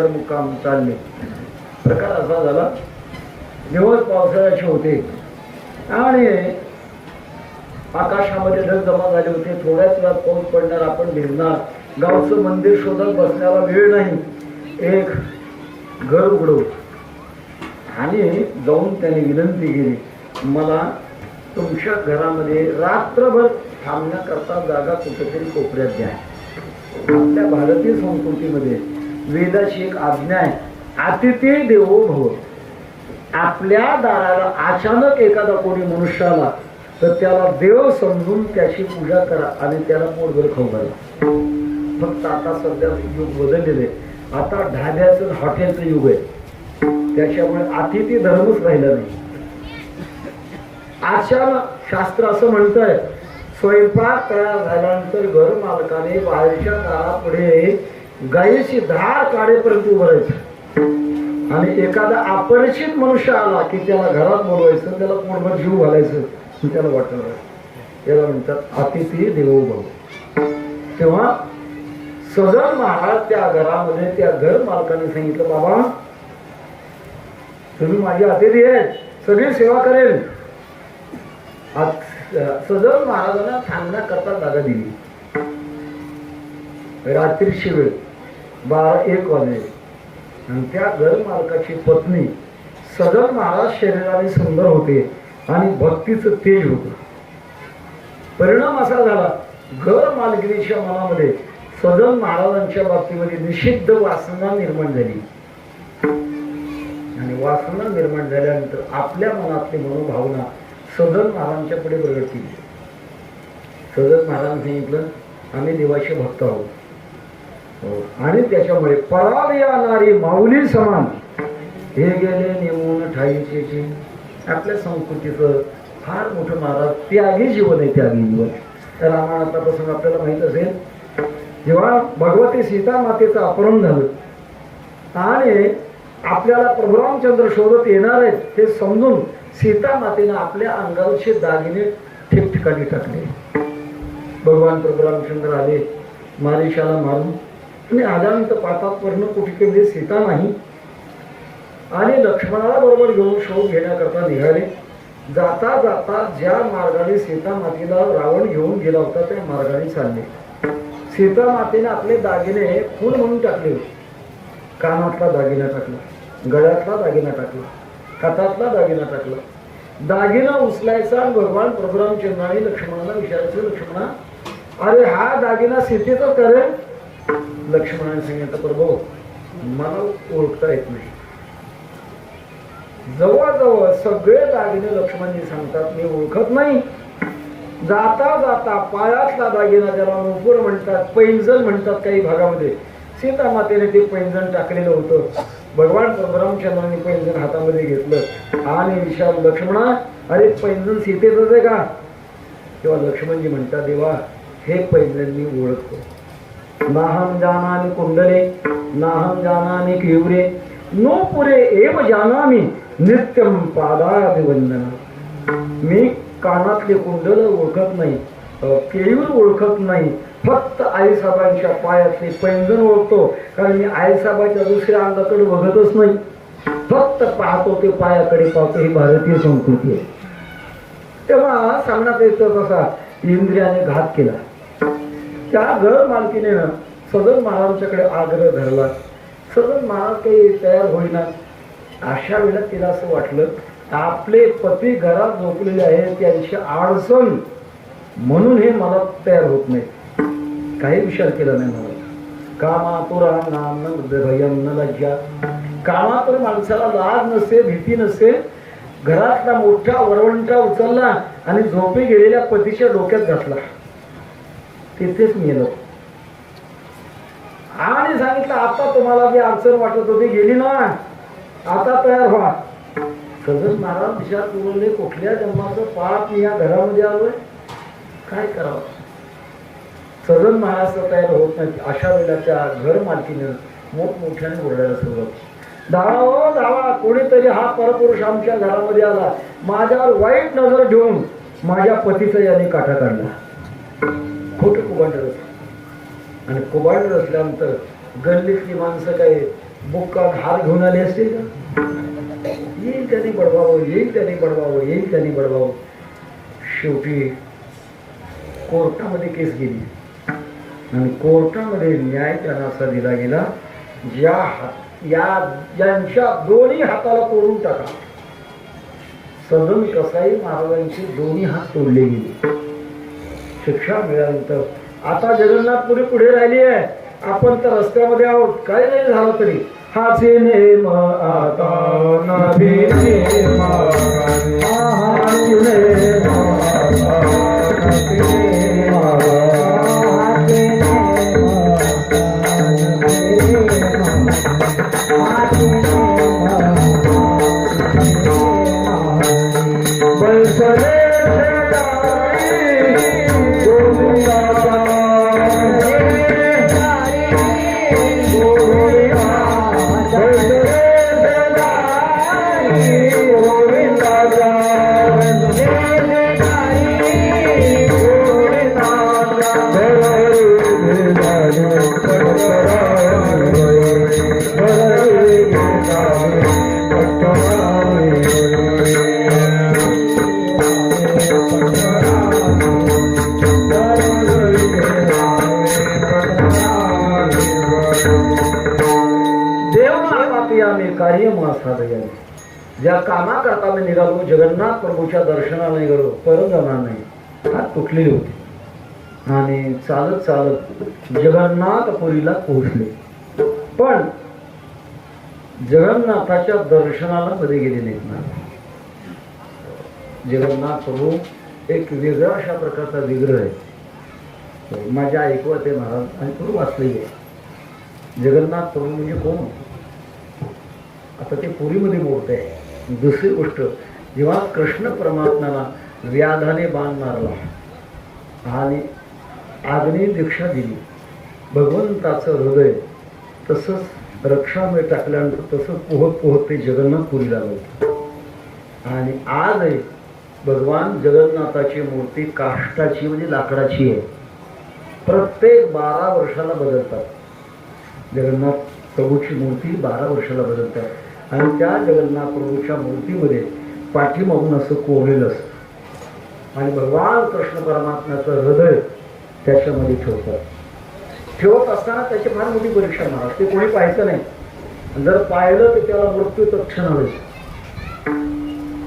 Speaker 4: मुक्काम चालले. प्रकार असा झाला, दिवस पावसाळ्याचे होते आणि आकाशामध्ये ढग जमा झाले होते. थोड्याच वेळात पाऊस पडणार, आपण भिजणार. गावचं मंदिर शोधत बसण्याला वेळ नाही. एक घर उघडव आणि जाऊन त्याने विनंती केली, मला तुमच्या घरामध्ये रात्रभर थांबण्याकरता जागा कुठेतरी कोपऱ्यात द्या. आपल्या भारतीय संस्कृतीमध्ये वेदाची एक आज्ञा आहे, अतिथी देवो भव. आपल्या दाराला अचानक एखादा कोणी मनुष्य आला तर त्याला देव समजून त्याची पूजा करा आणि त्याला पोटभर खाऊ घाला. फक्त आता सध्या युग बदललेले, आता ढाब्याचं हॉटेलचं युग आहे. त्याच्यामुळे अतिथी धर्मच राहिला नाही. अचानक शास्त्र असं म्हणतंय, स्वयंपाक तयार झाल्यानंतर घर मालकाने बाहेरच्या दारापुढे गायीची धार काढेपर्यंत उभं राहायचं आणि एखादा अपरिचित मनुष्य आला की त्याला घरात बोलवायचं, त्याला पोटभर जीव घालायचं. त्याला वाटलं, त्याला म्हणतात अतिथी देवो भव. तेव्हा सदन महाराज त्या घरामध्ये त्या घर मालकाने सांगितलं, बाबा तुम्ही माझी अतिथी आहेत, सगळी सेवा करेल. सदन महाराजांना थांबण्याकरता जागा दिली. रात्रीची वेळ 12-1 वाजले आणि त्या घर मालकाची पत्नी, सदन महाराज शरीराने सुंदर होते आणि भक्तीचं तेज होतं. परिणाम असा झाला, घर मालकिनीच्या मनामध्ये सदन महाराजांच्या बाबतीमध्ये निषिद्ध वासना निर्माण झाली आणि वासना निर्माण झाल्यानंतर आपल्या मनातली मनोभावना सदन महाराजांच्या पुढे प्रगट केली. सदन महाराजांनी सांगितलं, आम्ही देवाचे भक्त आहोत आणि त्याच्यामुळे पळावी येणारी माऊली समान हे गेले नेमून ठाईचे. आपल्या संस्कृतीचं फार मोठं महाराज त्यागी जीवन आहे. त्यागी जीवन. तर रामायणाचा प्रसंग आपल्याला माहित असेल, जेव्हा भगवती सीता मातेचं अपहरण झालं आणि आपल्याला प्रभू रामचंद्र शोधत येणार आहेत ते समजून सीता मातेनं आपल्या अंगावरचे दागिने ठिकठिकाणी टाकले. भगवान प्रभू रामचंद्र आले, मारीशाला मारून आणि आल्यानंतर पातात्वरनं कुठे सीता नाही आणि लक्ष्मणाला बरोबर घेऊन शोध घेण्याकरता निघाले. जाता जाता ज्या मार्गाने सीता मातेला रावण घेऊन गेला होता त्या मार्गाने चालले. सीता मातेने आपले दागिने फूल म्हणून टाकले. कानातला दागिना टाकला, गळ्यातला दागिना टाकला, हातातला दागिना टाकला. दागिना उचलायचा आणि भगवान परशुरामचंद्राने लक्ष्मणाला विचारायचं, लक्ष्मणा अरे हा दागिना सीतेचा करेल. लक्ष्मणाने सांगितलं प्रभू मला ओळखता येत नाही. जवळजवळ सगळे दागिने लक्ष्मणजी सांगतात मी ओळखत नाही. जाता जाता पायातला दागिना ज्याला नुपूर म्हणतात, पैंजण म्हणतात काही भागामध्ये, सीता मातेने ते पैंजण टाकलेलं होतं. भगवान परशुरामचंद्राने पैंजण हातामध्ये घेतलं आणि विचारलं लक्ष्मणा अरे पैंजण सीतेचंच आहे का? तेव्हा लक्ष्मणजी म्हणतात देवा हे पैंजण मी ओळखतो. नाहम जानामि कुंडले नाहम जानामि केवरे नो पुरे एव जानामि नित्यम पादाभिवंदन. मी कानातले कुंडल ओळखत नाही, केयूर ओळखत नाही, फक्त आईसाहेबांच्या पायातले पैंजण ओळखतो. कारण मी आईसाहेबाच्या दुसऱ्या अंगाकडे बघतच नाही, फक्त पाहतो ते पायाकडे पाहतो. ही भारतीय संस्कृती आहे. तेव्हा सांगण्यात येतं तसा इंद्रियाने घात केला. त्या घर मालकीने सदन महाराजांच्याकडे आग्रह धरला. सदन महाराज काही तयार होईना. अशा वेळेला तिला असं वाटलं आपले पती घरात झोपलेले आहेत, त्यांची अडचण म्हणून हे मला तयार होत नाही. काही विचार केला नाही मला. कामातुरा नाम भयम न लज्जा. कामातुर माणसाला लाज नसते, भीती नसते. घरातला मोठा वरवंटा उचलला आणि झोपी गेलेल्या पतीच्या डोक्यात घातला, तिथेच मेलं. आणि सांगितलं आता तुम्हाला जी अडचण वाटत होती गेली ना, आता तयार व्हा. सदन महाराज विचार बोलले कुठल्या जन्माचं पाप मी या घरामध्ये आलोय, काय करावं. सदन महाराज तयार होत नाही. अशा वेळेला त्या घर मालकीने मोठमोठ्याने ओरडायला सुरुवात. धावा हो धावा, कोणीतरी हा परपुरुष आमच्या घरामध्ये आला, माझ्यावर वाईट नजर ठेवून माझ्या पतीचा याने काटा काढला. खोटं कुभांड रचलं. आणि कुभांड रचल्यानंतर गल्लीतली माणसं काय बुक्का हार घेऊन आली असतील का? येईल त्यांनी बडवावं, येईल त्यांनी बडवावं, येईल त्यांनी बडवावं. शेवटी कोर्टामध्ये केस गेली आणि कोर्टामध्ये न्याय त्यांना असा दिला गेला यांच्या दोन्ही हाताला तोडून टाका. सदन कसाई महाराजांचे दोन्ही हात तोडले गेले. शिक्षा मिळाल्यानंतर आता जगन्नाथपुरी पुढे राहिली आहे. आपण तर रस्त्यामध्ये आहोत, काही नाही झालं तरी हाचे नेम आता नभी नेम हाचे नेम ज्या कामाकरता मी निघालो, जगन्नाथ प्रभूच्या दर्शनाला निघालो, परत जाणार नाही. हात तुटलेले होते आणि चालत चालत जगन्नाथपुरीला पोहोचले. पण जगन्नाथाच्या दर्शनाला मध्ये गेले नाहीत ना. जगन्नाथ प्रभू एक वेगळा अशा प्रकारचा विग्रह आहे. माझ्या ऐकवत आहे महाराज आणि पूर्व वाचलेली आहे. जगन्नाथ प्रभू म्हणजे कोण? आता ते पुरीमध्ये मोठं आहे. दुसरी गोष्ट, जेव्हा कृष्ण परमात्म्याला व्याधाने बाण मारला आणि आग्नेय दीक्षा दिली, भगवंताचं हृदय तसंच रक्षामध्ये टाकल्यानंतर तसंच पोहत पोहत ते जगन्नाथपुरीला गेलं. आणि आजही भगवान जगन्नाथाची मूर्ती काष्टाची म्हणजे लाकडाची आहे. प्रत्येक 12 वर्षाला बदलतात. जगन्नाथ प्रभूची मूर्ती 12 वर्षाला बदलतात. आणि त्या जगन्नाथ प्रभूच्या मूर्तीमध्ये पाठीमागून असं कोरलेलं असतं आणि भगवान कृष्ण परमात्म्याचं हृदय त्याच्यामध्ये ठेवतात. ठेवत असताना त्याची फार मोठी परीक्षा महाराज, ते कोणी पाहायचं नाही. जर पाहिलं तर त्याला मृत्यू तत्क्षण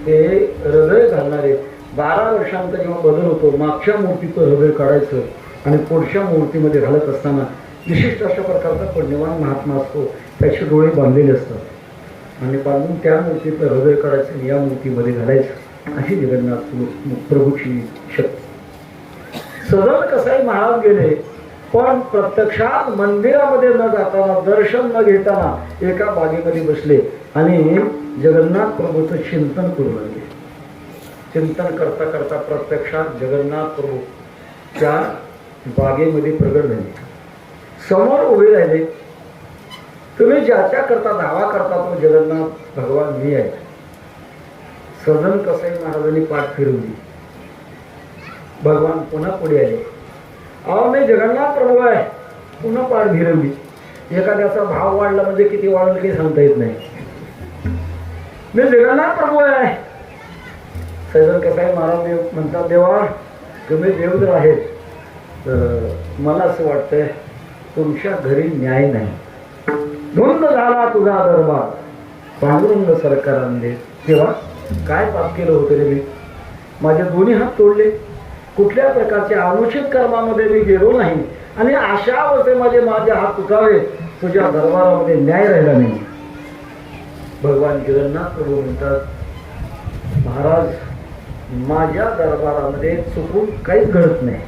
Speaker 4: ते हृदय घालणारे 12 वर्षांचा जेव्हा बदल होतो, मागच्या मूर्तीचं हृदय काढायचं आणि पुढच्या मूर्तीमध्ये घालत असताना विशिष्ट अशा प्रकारचा पुण्यवान महात्मा असतो, त्याचे डोळे बांधलेले असतात आणि बांधून त्या मूर्तीचं हृदय काढायचं आणि या मूर्तीमध्ये घालायचं, अशी जगन्नाथ प्रभूची शक्ती. सदन कसाई महाराज गेले, पण प्रत्यक्षात मंदिरामध्ये न जाताना, दर्शन न घेताना एका बागेमध्ये बसले आणि जगन्नाथ प्रभूचं चिंतन करू लागले. चिंतन करता करता प्रत्यक्षात जगन्नाथ प्रभू त्या बागेमध्ये प्रगट झाले, समोर उभे राहिले. तुम्ही ज्याच्या करता दावा करता तो जगन्नाथ भगवान मी आहे. सदन कसाई महाराजांनी पाठ फिरवली. भगवान पुन्हा पुढे आले. अहो मी जगन्नाथ प्रभू आहे. पुन्हा पाठ फिरवली. एखाद्याचा भाव वाढला म्हणजे किती वाढलं काही सांगता येत नाही. मी जगन्नाथ प्रभू आहे. सदन कसाई महाराज म्हणतात, देवा तुम्ही देव जर आहेत तर मला असं वाटतंय तुमच्या घरी न्याय नाही. धुंद झाला तुझा दरबार, पांडुरंग सरकारांनी. तेव्हा काय पाप केलं होतं रे मी? माझे दोन्ही हात तोडले, कुठल्या प्रकारच्या अनुचित कर्मामध्ये मी गेलो नाही आणि अशा अवस्थेमध्ये माझे हात तुटावे, तुझ्या दरबारामध्ये न्याय राहिला नाही. भगवान जगन्नाथ प्रभू म्हणतात, महाराज माझ्या दरबारामध्ये चुकून काहीच घडत नाही.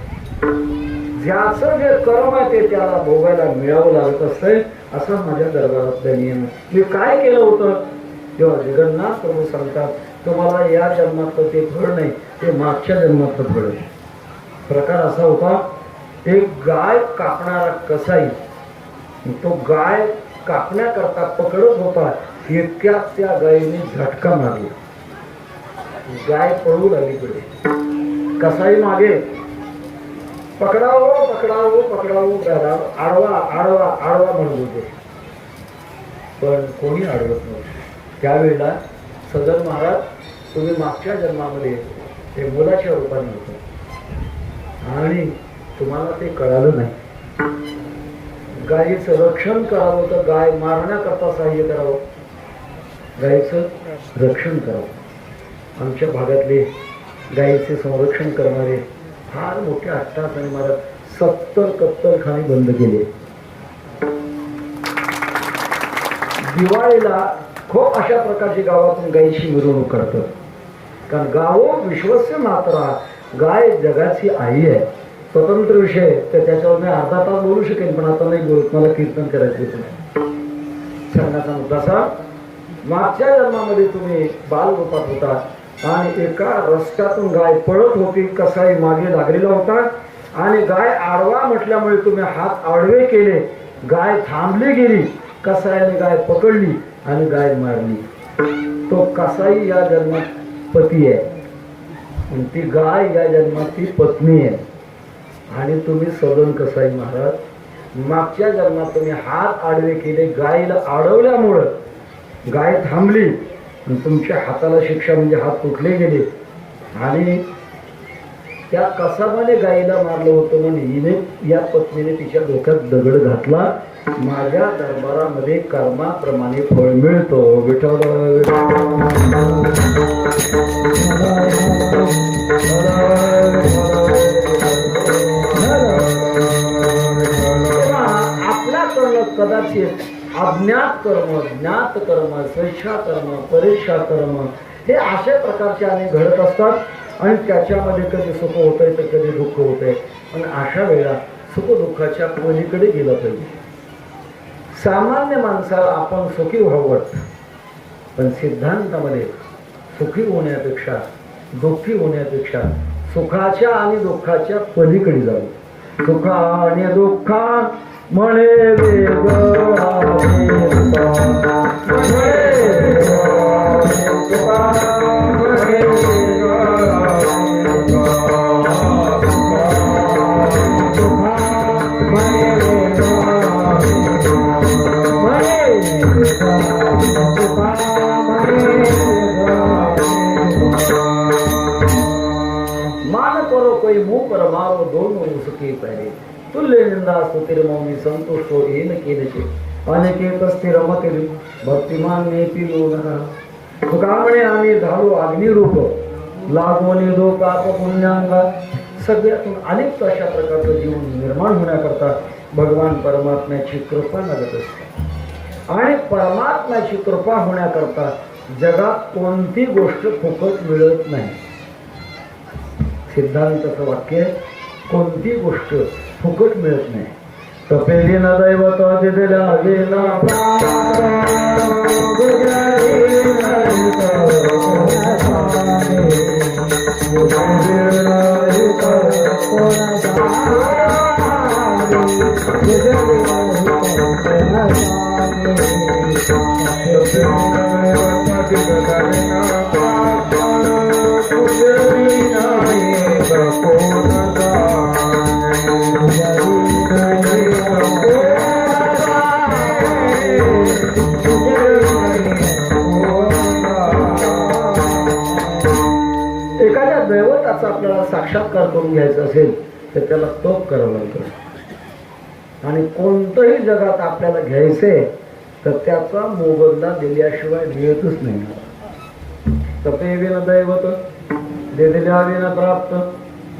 Speaker 4: ज्याचं जे कर्म आहे ते त्याला भोगायला मिळावं लागत असतंय, असं माझ्या दरबारातला नियम. मी काय केलं होतं? तेव्हा जगन्नाथ प्रभू सांगतात, तुम्हाला या जन्मातलं ते फळ नाही, ते मागच्या जन्मातलं फळ आहे. प्रकार असा होता, एक गाय कापणारा कसाई तो गाय कापण्याकरता पकडत होता, इतक्यात त्या गायीने झटका मारला. गाय पळू लागली पुढे. कसाई मागे, पकडावो पकडावो पकडावो, आडवा आडवा आडवा म्हणत होते, पण कोणी आडवत नव्हतं. त्यावेळेला सदन महाराज, तुम्ही मागच्या जन्मामध्ये ते मुलाच्या रूपाने होते आणि तुम्हाला ते कळालं नाही. गायीचं रक्षण करावं तर गाय मारण्याकरता सहाय्य करावं, गायीचं रक्षण करावं. आमच्या भागातले गायीचे संरक्षण करणारे फार मोठ्या हट्टात आणि मला 70 कत्तलखाने बंद केले. दिवाळीला खूप अशा प्रकारची गावातून गायीची मिरवणूक करतात, कारण गावो विश्वस्य मात्रा, गाय जगाची आई आहे. स्वतंत्र विषय तर त्याच्यावर मी अर्धा तास बोलू शकेन, पण आता नाही बोलत, मला कीर्तन करायचं सांगण्याचा मुद्दा असा, मागच्या जन्मामध्ये तुम्ही बालरूपात होता आणि एका रस्त्यातून गाय पळत होती, कसाई मागे लागलेला होता आणि गाय आडवा म्हटल्यामुळे तुम्ही हात आडवे केले, गाय थांबली गेली, कसाईने गाय पकडली आणि गाय मारली. तो कसाई या जन्मात पती आहे आणि ती गाय या जन्मात ती पत्नी आहे. आणि तुम्ही सदन कसाई महाराज मागच्या जन्मात तुम्ही हात आडवे केले, गायीला अडवल्यामुळं गाय थांबली आणि तुमच्या हाताला शिक्षा म्हणजे हात तुटले गेले आणि त्या कसाबाने गायीला मारलं होतं म्हणून हिने या पत्नीने तिच्या डोक्यात दगड घातला. माझ्या दरबारामध्ये कर्माप्रमाणे फळ मिळतो. विठ्ठल आपल्याकडनं कदाचित अज्ञात कर्म, ज्ञात कर्म, स्वेच्छा कर्म, परीक्षा कर्म हे अशा प्रकारचे अनेक घडत असतात आणि त्याच्यामध्ये कधी सुख होतंय तर कधी दुःख होतंय. पण अशा वेळेला सुख दुःखाच्या पलीकडे गेलं पाहिजे. सामान्य माणसाला आपण सुखी व्हावं वाटतं, पण सिद्धांतामध्ये सुखी होण्यापेक्षा दुःखी होण्यापेक्षा सुखाच्या आणि दुःखाच्या पलीकडे जावं. सुखा आणि दुःखा म्हणे मान करो कोई मुंह पर मारो दोनों उसके पहले तुल्य निंदा स्तुतिर मौनी संतुष्ट हो येन केले. अनेकेत स्थिरमते भक्तिमान नेती लोणा. तुका म्हणे आम्ही झालो अग्निरूप लागोनी दो पाप पुण्यांगा. सगळ्यातून अनेक अशा प्रकारचं जीवन निर्माण होण्याकरता भगवान परमात्म्याची कृपा लागत असते. आणि परमात्म्याची कृपा होण्याकरता जगात कोणती गोष्ट फुकट मिळत नाही. सिद्धांताचं वाक्य आहे, कोणती गोष्ट फुकट मिळत नाही. तपेली न दैवत दिलेल्या गेला एखाद्या दैवताचा आपल्याला साक्षात्कार करून घ्यायचा असेल तर त्याला तप करावं लागतं. आणि कोणतंही जगात आपल्याला घ्यायचंय तर त्याचा मोबदला दिल्याशिवाय मिळतच नाही. तपे विन दैवत दिल्या विन प्राप्त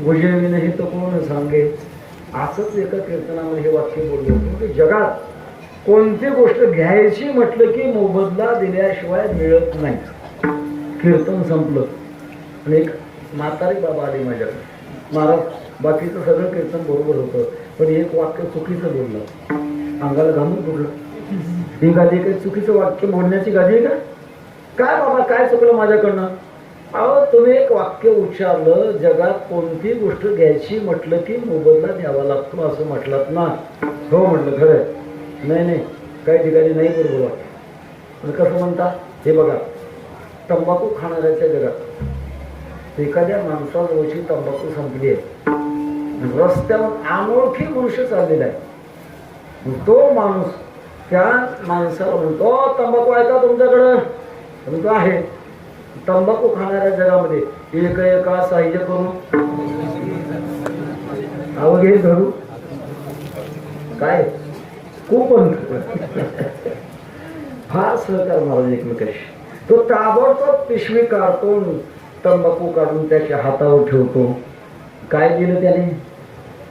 Speaker 4: गुजे विन हे तर कोण सांगे. असंच एका कीर्तनामध्ये हे वाक्य बोलले होते की जगात कोणती गोष्ट घ्यायची म्हटलं की मोबदला दिल्याशिवाय मिळत नाही. कीर्तन संपलं आणि एक म्हातारी बाबा आली माझ्याकडे. महाराज बाकीचं सगळं कीर्तन बरोबर होतं पण एक वाक्य चुकीचं बोललं, अंगाला घालून बोललं. ही गादी काही चुकीचं वाक्य बोलण्याची गादी आहे का? काय बाबा काय चुकलं माझ्याकडनं? अहो तुम्ही एक वाक्य उच्चारलं, जगात कोणती गोष्ट घ्यायची म्हटलं की मोबदला द्यावा लागतो असं म्हटलात ना. हो म्हटलं खरंय. नाही नाही काही ठिकाणी नाही बरोबर वाक्य. पण कसं म्हणता हे बघा, तंबाखू खाणाऱ्याच्या जगात एखाद्या माणसाजवळची तंबाखू संपली आहे, रस्त्यावर अनोळखी मनुष्य चाललेला आहे. तो माणूस त्या माणसाला म्हणतो तंबाखू आहे का तुमच्याकडं? म्हणतो आहे. तंबाखू खाणाऱ्या जगामध्ये एक एका साह्य करू अवघे धरू काय कुपन फार सहकार महाराज एकमेकाशी. तो ताबडतोब पिशवी काढतो, तंबाखू काढून त्याच्या हातावर ठेवतो. काय दिलं त्याने?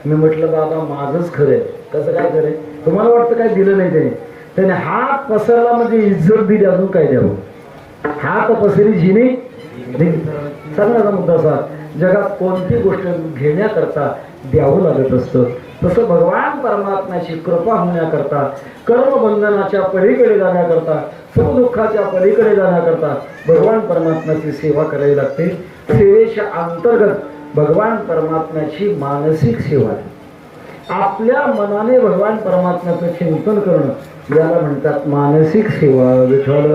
Speaker 4: मी म्हटलं बाबा माझंच खरंय. कसं काय खरंय? तुम्हाला वाटतं काय दिलं नाही त्याने हात पसरला म्हणजे इज्जत दिली, अजून काय द्यावं? हात पसरी जिने सांगण्याचा मुद्दा असा, जगात कोणती गोष्ट घेण्याकरता द्यावं लागत असतं. तसं भगवान परमात्म्याची कृपा होण्याकरता, कर्मबंधनाच्या पलीकडे जाण्याकरता, सुखदुःखाच्या पलीकडे जाण्याकरता भगवान परमात्म्याची सेवा करावी लागते. सेवेच्या अंतर्गत भगवान परमात्म्याची मानसिक सेवा आहे. आपल्या मनाने भगवान परमात्म्याचं चिंतन करणं याला म्हणतात मानसिक सेवा. विठ्ठल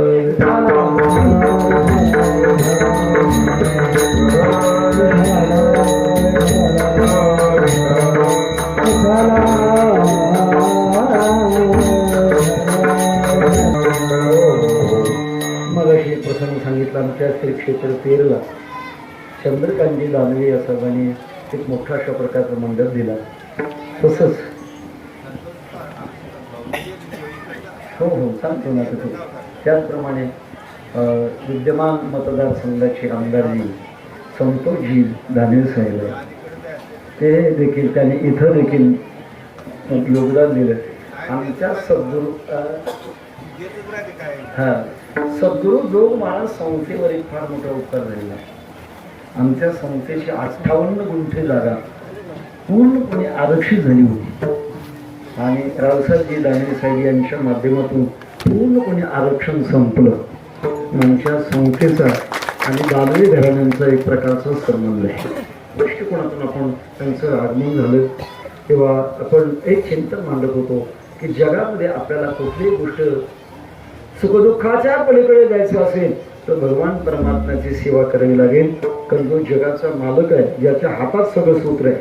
Speaker 4: मला हे प्रसंग सांगितलं. आमच्या श्री क्षेत्र तेरला चंद्रकांतजी दानवे या सर्वांनी एक मोठा अशा प्रकारचं मंडळ दिला. तसंच हो हो सांगतो ना तसं. त्याचप्रमाणे विद्यमान मतदारसंघाचे आमदारजी संतोषजी दानवे साहेब ते देखील त्याने इथं देखील योगदान दिलं. आमच्या सद्गुरू सद्गुरू जोग महाराज संस्थेवर एक फार मोठा उपकार झालेला. आमच्या संस्थेची 58 गुंठे जागा पूर्णपणे आरक्षित झाली होती आणि रावसाहेबजी दानवे साहेब यांच्या माध्यमातून पूर्णपणे आरक्षण संपलं. आमच्या संस्थेचा आणि दानवे घराण्यांचा एक प्रकारचा संबंध आहे. दृष्टिकोनातून आपण त्यांचं आगमन झालं तेव्हा आपण एक चिंतन मांडत होतो की जगामध्ये आपल्याला कुठलीही गोष्ट सुखदुःखाच्या पलीकडे जायचं असेल तर भगवान परमात्म्याची सेवा करावी लागेल. कारण जो जगाचा मालक आहे, ज्याच्या हातात सगळं सूत्र आहे,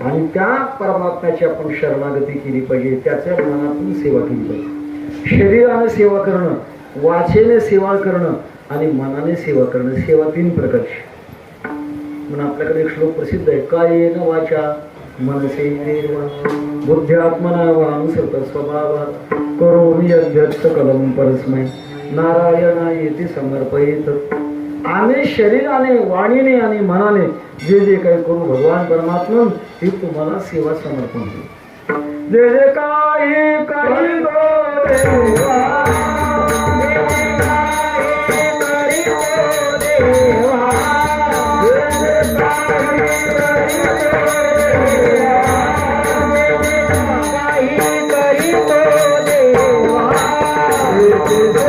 Speaker 4: आणि त्या परमात्म्याची आपण शरणागती केली पाहिजे. त्याच्या मनातून सेवा केली पाहिजे. शरीराने सेवा करणं, वाचेने सेवा करणं आणि मनाने सेवा करणं. सेवा 3 प्रकारची. म्हणून आपल्याकडे एक श्लोक प्रसिद्ध आहे, कायेन वाचा मनसेंद्रियर्वा बुद्ध्यात्मना वानुसृत स्वभावात् करोमि यद्यत् सकलं परस्मै नारायणायेति समर्पयेत. आम्ही शरीराने, वाणीने आणि मनाने जे जे काही करू भगवान परमात्मा ती तुम्हाला सेवा समर्पण करू. जे जे काही करी गो देवा, जे जे काही करी गो देवा, जे जे काही करी गो देवा, जे जे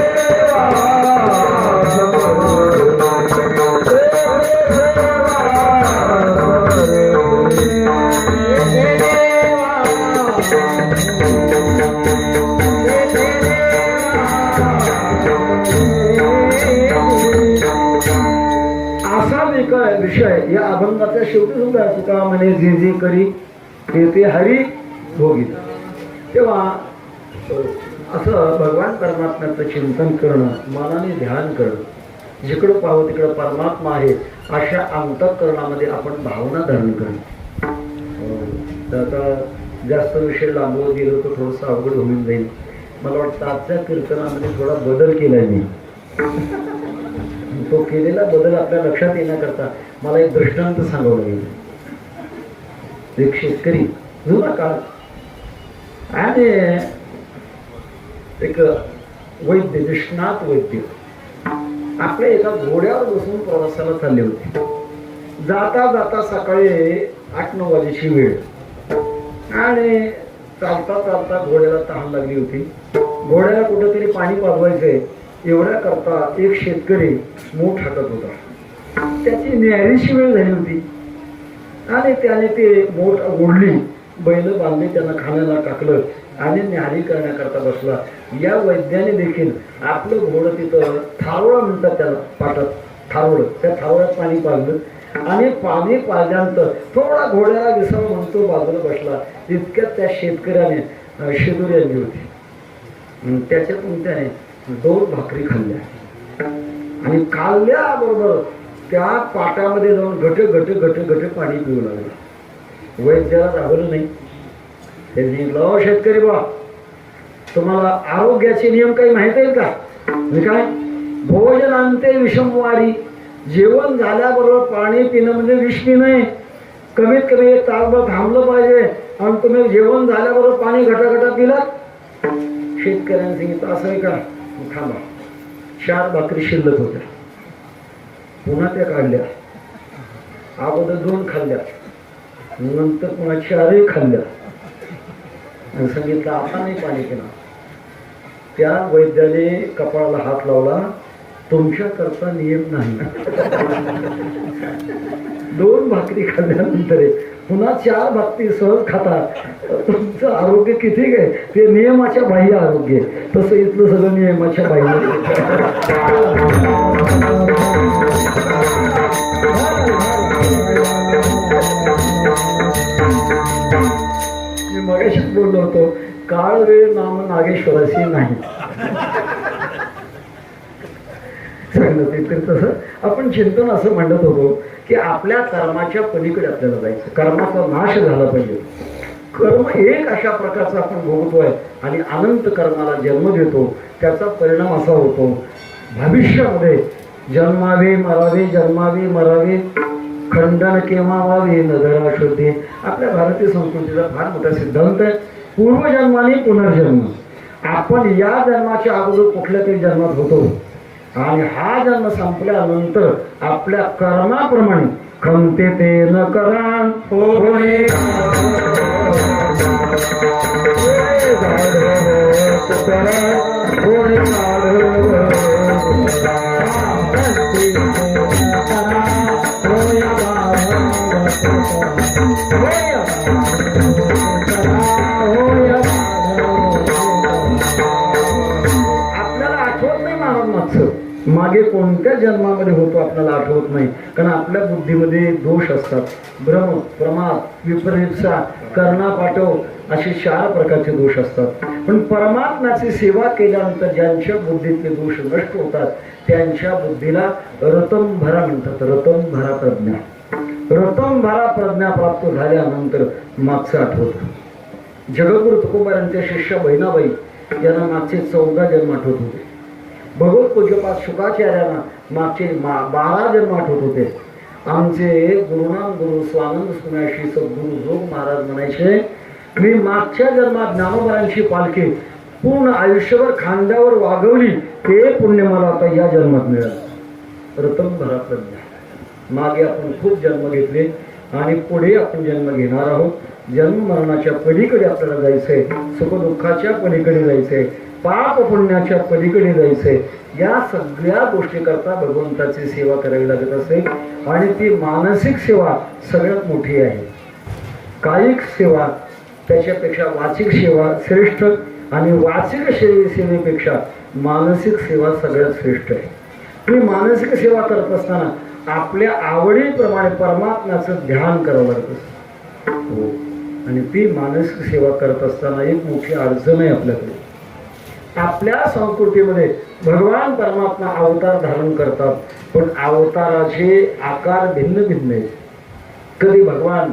Speaker 4: विषय या अभंगाच्या शेवटी सुद्धा तुका म्हणे जे जे करी ते हरी भोगित. तेव्हा असं भगवान परमात्म्याचं चिंतन करणं, मनाने ध्यान करणं, जिकडं पाहावं तिकडं परमात्मा आहे अशा अंतःकरणामध्ये आपण भावना धारण करणं. आता जास्त विषय लांबवत गेलो तर थोडंसं अवघड होऊन जाईल. मला वाटतं आजच्या कीर्तनामध्ये थोडा बदल केलाय मी. तो केलेला बदल आपल्या लक्षात येण्याकरता मला एक दृष्टांत सांगावं लागेल. एक शेतकरी जुना काळ आणि एक वैद्य, निष्णात वैद्य आपल्या एका घोड्यावर बसून प्रवासाला चालले होते. जाता जाता सकाळी 8-9 वाजेची वेळ आणि चालता चालता घोड्याला तहान लागली होती. घोड्याला कुठेतरी पाणी पाजवायचंय एवढ्या करता एक शेतकरी मूठ हाकत होता. त्याची न्यारीची वेळ झाली होती आणि त्याने ते मूठ ओढली, बैल बांधले, त्यांना खाण्याला टाकलं आणि न्यारी करण्याकरता बसला. या वैद्याने देखील आपलं घोडं तिथं थारोळा म्हणतात त्याला, पाटात थारोळं, त्या थारोळ्यात पाणी पाजलं आणि पाणी पाजल्यानंतर थोडा घोड्याला विसावा म्हणतो बाजूला बसला. इतक्यात त्या शेतकऱ्याने शिदोरी आणली होती. त्याच्यातून त्याने 2 भाकरी खाल्ल्या आणि खाल्ल्याबरोबर त्या पाटामध्ये जाऊन घट घट घट घट पाणी पिऊ लागले. वैद्याला रागवलं नाही. त्यांनी लो शेतकरी बा, तुम्हाला आरोग्याचे नियम काही माहित आहेत का? म्हणजे काय? भोजनांते विषमवारी, जेवण झाल्याबरोबर पाणी पिणं म्हणजे विष पिणं. कमीत कमी 1 तासभर थांबलं पाहिजे आणि तुम्ही जेवण झाल्याबरोबर पाणी घटाघटा पिलात. शेतकऱ्यांनी सांगितलं असं आहे का? थांबा. 4 भाकरी शिल्लक होत्या, पुन्हा त्या काढल्या. अगोदर 2 खाल्ल्या, नंतर पुन्हा 4 खाल्ल्या आणि सांगितलं आता नाही पाणी पिणार. त्या वैद्याने कपाळाला हात लावला, तुमच्याकरता नियम नाही. 2 भाकरी खाल्ल्यानंतर पुन्हा 4 भाकरी सहज खाता, तुमचं आरोग्य किती आहे ते नियमाच्या बाह्य आरोग्य. तसं इथलं सगळं नियमाच्या बाह्य. मी मगाशीच बोललो होतो, काळ वेळ नाम नागेश्वराशी नाही. तसं आपण चिंतन असं म्हणत होतो की आपल्या कर्माच्या पलीकडे आपल्याला जायचं, कर्माचा नाश झाला पाहिजे. कर्म एक अशा प्रकारचा आपण भोगतोय आणि अनंत कर्माला जन्म देतो. त्याचा परिणाम असा होतो भविष्यामध्ये जन्मावे मरावे, जन्मावे मरावे, खंडन केव्हा व्हावे नजरा शोधे. आपल्या भारतीय संस्कृतीचा फार मोठा सिद्धांत आहे, पूर्वजन्माने पुनर्जन्म. आपण या जन्माच्या अगोदर कुठल्या तरी जन्मात होतो आणि हा जन्म संपल्यानंतर आपल्या कर्माप्रमाणे खमते ते न करा आपल्याला आठवत नाही मानव मागे कोणत्या जन्मामध्ये होतो आपल्याला आठवत नाही. कारण आपल्या बुद्धीमध्ये दोष असतात, भ्रम, प्रमाद, विपरीतसा, कर्णापाठव असे 4 प्रकारचे दोष असतात. पण परमात्म्याची सेवा केल्यानंतर ज्यांच्या बुद्धीतले दोष नष्ट होतात त्यांच्या बुद्धीला रतंभरा म्हणतात, रतंभरा प्रज्ञा. रतनभरा प्रज्ञा प्राप्त झाल्यानंतर मागचं आठवत. जगद्गुरु तुकोबारांच्या शिष्य बहिणाबाई यांना मागचे 14 जन्म आठवत होते. भगवत पूज्यपाद शुकाचार्यांना मागचे 12 जन्म आठवत होते. आमचे गुरुनाम गुरु स्वानंद सुनाशी सद्गुरु जोग महाराज म्हणायचे, मी मागच्या जन्मात ज्ञानोबारांची पालखी पूर्ण आयुष्यभर खांद्यावर वागवली, ते पुण्य मला आता या जन्मात मिळालं. रतनभरा प्रज्ञा. मागे आपण खूप जन्म घेतले आणि पुढे आपण जन्म घेणार आहोत. जन्म मरणाच्या पलीकडे आपल्याला जायचंय, सुखदुःखाच्या पलीकडे जायचंय, पाप पुण्याच्या पलीकडे जायचंय. या सगळ्या गोष्टी करता भगवंताची सेवा करावी लागत असे आणि ती मानसिक सेवा सगळ्यात मोठी आहे. कायिक सेवा त्याच्यापेक्षा वाचिक सेवा श्रेष्ठ आणि वाचिक सेवेपेक्षा मानसिक सेवा सगळ्यात श्रेष्ठ आहे. तुम्ही मानसिक सेवा करत असताना आपल्या आवडीप्रमाणे परमात्म्याचं ध्यान करावं लागत हो. आणि ती मानसिक सेवा करत असताना एक मोठी अडचण आहे आपल्याकडे. आपल्या संस्कृतीमध्ये भगवान परमात्मा अवतार धारण करतात, पण अवताराचे आकार भिन्न भिन्न आहेत. कधी भगवान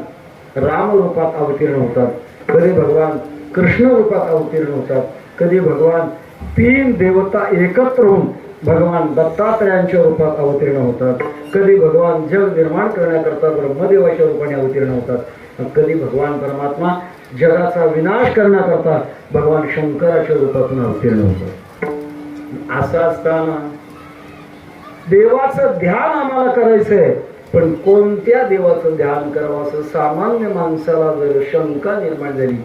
Speaker 4: राम रूपात अवतीर्ण होतात, कधी भगवान कृष्ण रूपात अवतीर्ण होतात, कधी भगवान 3 देवता एकत्र होऊन भगवान दत्तात्रयांच्या रूपात अवतीर्ण होतात, कधी भगवान जग निर्माण करण्याकरता ब्रह्मदेवाच्या रूपाने अवतीर्ण होतात, कधी भगवान परमात्मा जगाचा विनाश करण्याकरता भगवान शंकराच्या रूपातून अवतीर्ण होतात. असं असताना देवाचं ध्यान आम्हाला करायचंय, पण कोणत्या देवाचं ध्यान करावं असं सामान्य माणसाला जर शंका निर्माण झाली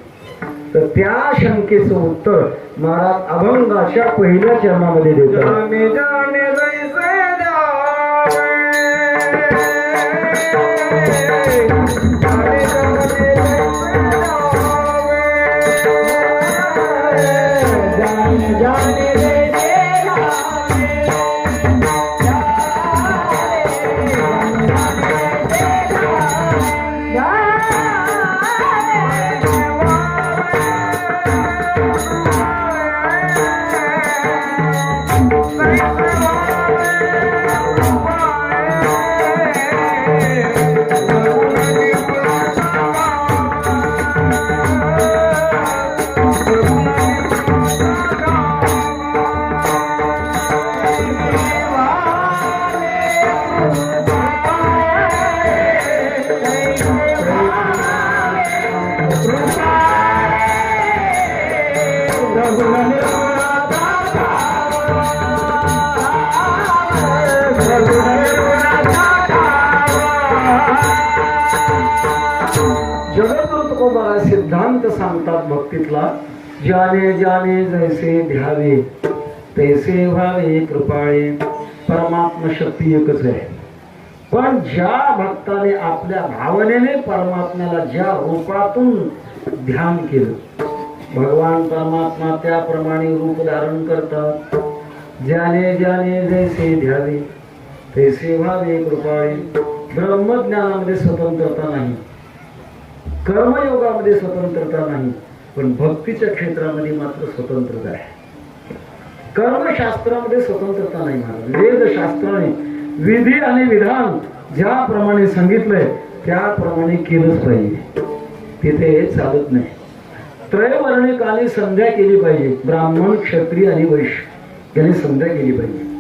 Speaker 4: तर त्या शंकेचं उत्तर महाराज अभंगाच्या पहिल्या चरणामध्ये देतात.
Speaker 2: जाने जाने जैसे जावे, जाने जाने जैसे जावे, जाने जाने जैसे
Speaker 4: जगद्गुरु तुकोबा सिद्धांत सांगतात भक्तीतला, जाने जाने जैसे ध्यावे तैसे व्हावे कृपाळे. परमात्मा शक्ती एकच आहे, पण ज्या भक्ताने आपल्या भावनेने परमात्म्याला ज्या रूपातून ध्यान केलं, भगवान परमात्मा त्याप्रमाणे रूप धारण करतात. जाने जाने जैसे ध्यावे तैसे व्हावे कृपाळे. ब्रह्मज्ञानामध्ये स्वतंत्रता नाही, कर्मयोगामध्ये स्वतंत्रता नाही, पण भक्तीच्या क्षेत्रामध्ये मात्र स्वतंत्रता आहे. कर्मशास्त्रामध्ये स्वतंत्रता नाही महाराज. वेदशास्त्राने विधी आणि विधान ज्याप्रमाणे सांगितलंय त्याप्रमाणे केलंच पाहिजे, तिथे चालत नाही. त्रयवर्णिकाने संध्या केली पाहिजे, ब्राह्मण क्षत्रिय आणि वैश्य यांनी संध्या केली पाहिजे.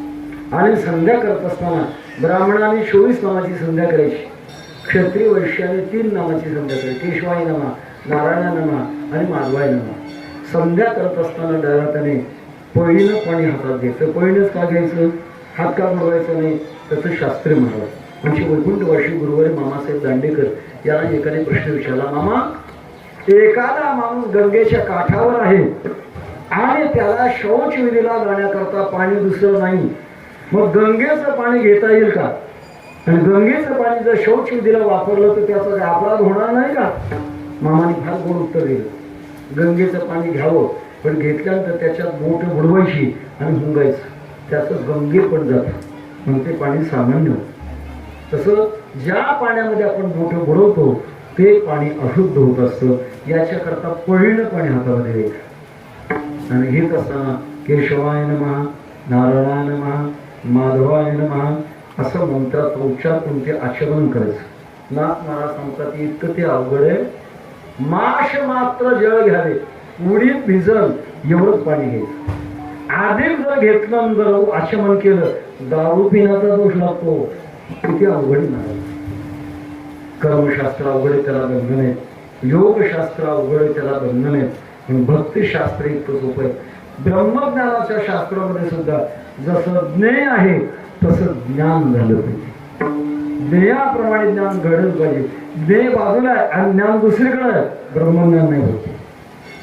Speaker 4: आणि संध्या करत असताना ब्राह्मणाने 24 नामाची संध्या करायची, क्षत्रिय वैश्याने 3 नामाची संध्या करायची. केशवाय नमा, नारायण नमा आणि माधवाय नमा. संध्या करत असताना दयाताने पळीनं पाणी हातात घ्यायचं. पळीनंच का घ्यायचं, हात का बुडवायचं नाही, त्याचं शास्त्रीय महाराज आमचे वैकुंठवासी गुरुवारी मामासाहेब दांडेकर यांना एकाने प्रश्न विचारला, मामा एखादा माणूस गंगेच्या काठावर आहे आणि त्याला शौच विधीला जाण्याकरता पाणी दुसरं नाही, मग गंगेचं पाणी घेता येईल का? आणि गंगेचं पाणी जर शौच विधीला वापरलं तर त्याचा काही अपराध होणार नाही का? मामाने फार गोड उत्तर दिलं, गंगेचं पाणी घ्यावं, पण घेतल्यानंतर त्याच्यात बोट बुडवायची आणि हुंगायचं, त्याचं गंगे पण जातं, मग ते पाणी सामान्य होतं. तसं ज्या पाण्यामध्ये आपण बोट बुडवतो ते पाणी अशुद्ध होत असतं. याच्याकरता पळीनं पाणी हातामध्ये घ्यायचं आणि घेत असताना केशवाय नमः, नारायणाय नमः, माधवाय नमः असं मंत्राचा उच्चार करून ते आचमन करायचं. नाथ महाराज सांगतात इतकं ते अवघड आहे. माश मात्र जळ घ्यावे, उडीत भिजल एवढंच पाणी घ्यायचं. अधिक जर घेतलं जर आचमन केलं दारू पिण्याचा दोष लागतो. किती अवघड नाही. कर्मशास्त्र अवघड आहे, त्याला बंधन आहे. योगशास्त्र अवघड आहे, त्याला बंधन आहे. पण भक्तिशास्त्र इतकं सोपं आहे. ब्रह्मज्ञानाच्या शास्त्रामध्ये सुद्धा जसं ज्ञेय आहे तसं ज्ञान झालं पाहिजे. ज्ञेयाप्रमाणे ज्ञान घडलं पाहिजे. ज्ञेय बाजूला आहे आणि ज्ञान दुसरीकडे आहे, ब्रह्मज्ञान नाही होते.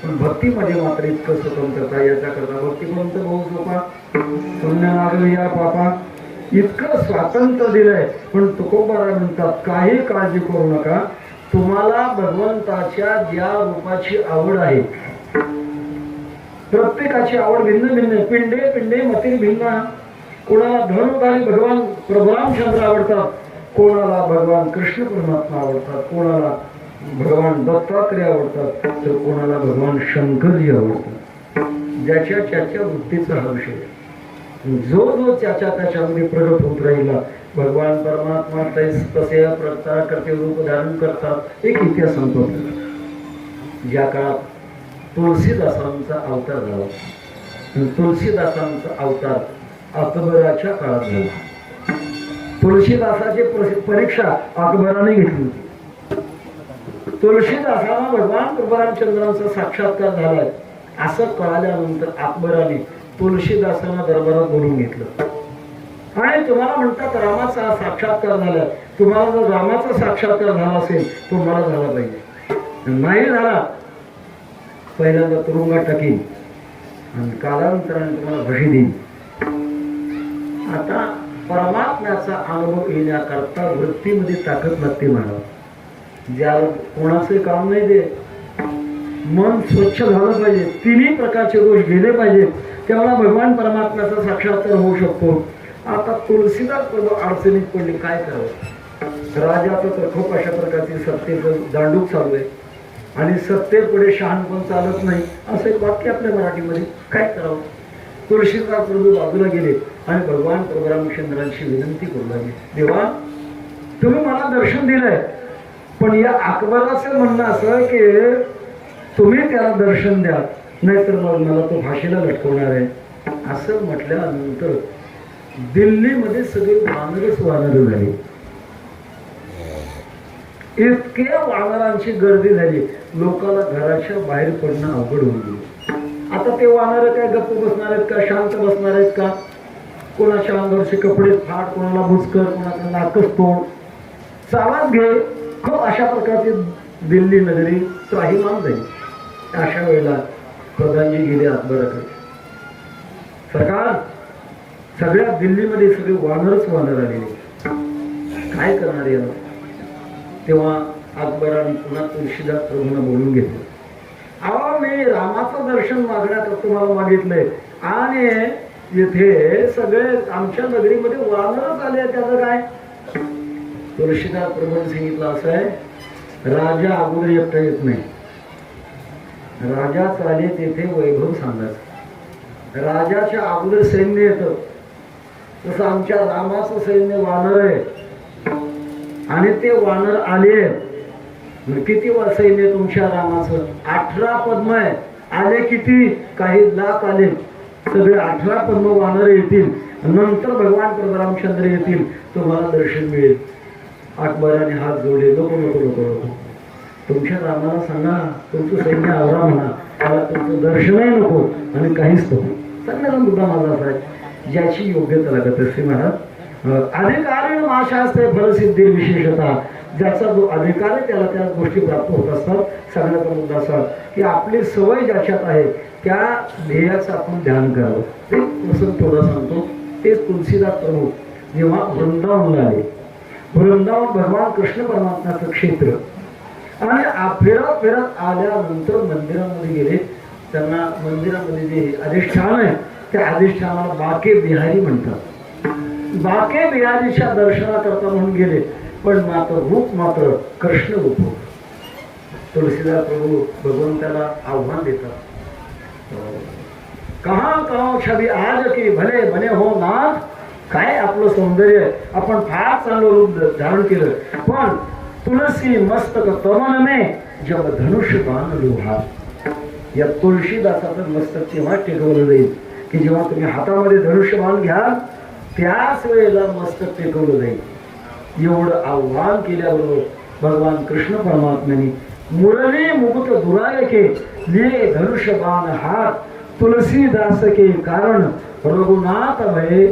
Speaker 4: पण भक्तीमध्ये मात्र इतकं स्वतंत्रता. याच्याकरता भक्ती कोणतं भाऊ सोपा पुण्य मागवी या पापा, इतकं स्वातंत्र्य दिलंय. पण तुकोबाराय म्हणतात काही काळजी करू नका, तुम्हाला भगवंताच्या ज्या रूपाची आवड आहे, प्रत्येकाची आवड भिन्न भिन्न आहे. पिंडे पिंडे मती भिन्न. कोणाला धनुधारी भगवान प्रभू रामचंद्र आवडतात, कोणाला भगवान कृष्ण परमात्मा आवडतात, कोणाला भगवान दत्तात्रय आवडतात, तर कोणाला भगवान शंकरजी आवडतात. ज्याच्या त्याच्या वृत्तीचा हा विषय. जो जो त्याच्यामध्ये प्रगट होत राहिला, भगवान परमात्मा तसे प्रचार करते, रूप धारण करतात. एक इतिहास सांगतो. ज्या काळात तुलसीदासांचा अवतार झाला, तुलसीदासांचा अवतार अकबराच्या काळात झाला. तुलसीदासाची परीक्षा अकबराने घेतली होती. तुलसीदासाला भगवान प्रभुरामचंद्रांचा साक्षात्कार झालाय असं कळाल्यानंतर अकबराने तुलसीदासांना दरबारात बोलून घेतलं आणि तुम्हाला म्हणतात रामाचा साक्षात्कार झाला, तुम्हाला जर रामाचा साक्षात्कार झाला असेल तो मला झाला पाहिजे. नाही झाला पहिल्यांदा तुरुंगात टाकीन आणि कालांतराने तुम्हाला भशी देईन. आता परमात्म्याचा अनुभव येण्याकरता वृत्तीमध्ये ताकद लागते म्हणावं. ज्याला कोणाचे काम नाही दे, मन स्वच्छ झालं पाहिजे, तिन्ही प्रकारचे दोष गेले पाहिजे, तेव्हा भगवान परमात्म्याचा साक्षात्कार होऊ शकतो. आता तुलसीदास प्रभू अडचणीत पडले, काय करावं. राजाचं तर खूप अशा प्रकारची सत्तेचं दांडूक चालू आहे आणि सत्तेपुढे शहाणपण चालत नाही असं एक वाक्य आपल्या मराठीमध्ये. काय करावं. तुलसीदास प्रभू बाजूला गेले आणि भगवान प्रभू रामचंद्रांची विनंती करू लागले, देवा तुम्ही मला दर्शन दिलंय, पण या अकबराचं म्हणणं असं की तुम्ही त्याला दर्शन द्या, नाहीतर मग मला तो फाशीला लटकवणार आहे. असं म्हटल्यानंतर दिल्लीमध्ये सगळे वानरच वानर झाले. इतके वानरांची गर्दी झाली, लोकांना घराच्या बाहेर पडणं अवघड होऊन गेलं. आता ते वानर काय गप्प बसणार आहेत का, शांत बसणार आहेत का. कोणाच्या अंगावरचे कपडे फाट, कोणाला भुचकर, कोणाचं नाकच तोड, चालत घे. खूप अशा प्रकारची दिल्ली नगरी त्राहिमाम झाली. अशा वेळेला प्रधानजी गेले अकबराकडे, सरकार सगळ्या दिल्लीमध्ये सगळे वानरच वानर आलेले, काय करणार याला. तेव्हा अकबराने पुन्हा तुलसीदास प्रभूंना बोलून घेतलं, अहो मी रामाचं दर्शन मागण्यात तुम्हाला मागितलंय आणि इथे सगळे आमच्या नगरीमध्ये वानरच आले, त्याचं काय. तुलसीदास प्रभूंनी सांगितलं असं आहे, राजा अगोदर एकटा येत नाही, राजा चाले तेथे वैभव सांगायचं. राजाच्या अगोदर सैन्य येतं, तसं आमच्या रामाचं सैन्य वानर आहे आणि ते वानर आले. किती सैन्य तुमच्या रामाचं? 18 पद्म आहे. आले किती? काही लाख आले. सगळे 18 पद्म वानर येतील, नंतर भगवान प्रभू रामचंद्र येतील, तुम्हाला दर्शन मिळेल. अकबराने हात जोडले, नको नको नको नको, तुमच्या रामाला सांगा तुमचं सैन्य आवरा म्हणा, मला तुमचं दर्शनही नको आणि काहीच नको. सांगण्याचा मुद्दा माझा असा आहे, ज्याची योग्यता लागत असते महाराज. अधिकारी महाशास्त्र फलसिद्धी विशेषतः, ज्याचा जो अधिकार आहे त्याला त्या गोष्टी प्राप्त होत असतात. सांगण्याचा मुद्दा असा की आपली सवय ज्याच्यात आहे त्या ध्येयाचं आपण ध्यान करावं. ते प्रसंग थोडं सांगतो. तेच तुलसीदास प्रभू जेव्हा वृंदावनला आले, वृंदावन भगवान कृष्ण परमात्म्याचं क्षेत्र, आणि फिरत फिरत आल्यानंतर मंदिरामध्ये गेले. त्यांना मंदिरामध्ये जे अधिष्ठान आहे त्या अधिष्ठानाला बाके बिहारी म्हणतात. बाके बिहारीच्या दर्शनाकरता म्हणून गेले, पण मात्र रूप मात्र कृष्ण रूप. तुलसीदास प्रभू भगवंताला आव्हान देतात, कहा कहो छबी आज की भले बने हो नाथ. काय आपलं सौंदर्य, आपण फार चांगलं रूप धारण केलं, पण तुलसी मस्तक कमल में जब धनुष बाण लोहा. या तुळशीदासाचं मस्तक तेव्हा टेकवलं जाईल की जेव्हा तुम्ही हातामध्ये धनुष्यबाण घ्याल त्याच वेळेला मस्तक टेकवलं जाईल. एवढं आव्हान केल्याबरोबर भगवान कृष्ण परमात्म्याने मुरली मुकुट दुराय के लिए धनुष्यबाण हात तुलसीदास के कारण रघुनाथ भय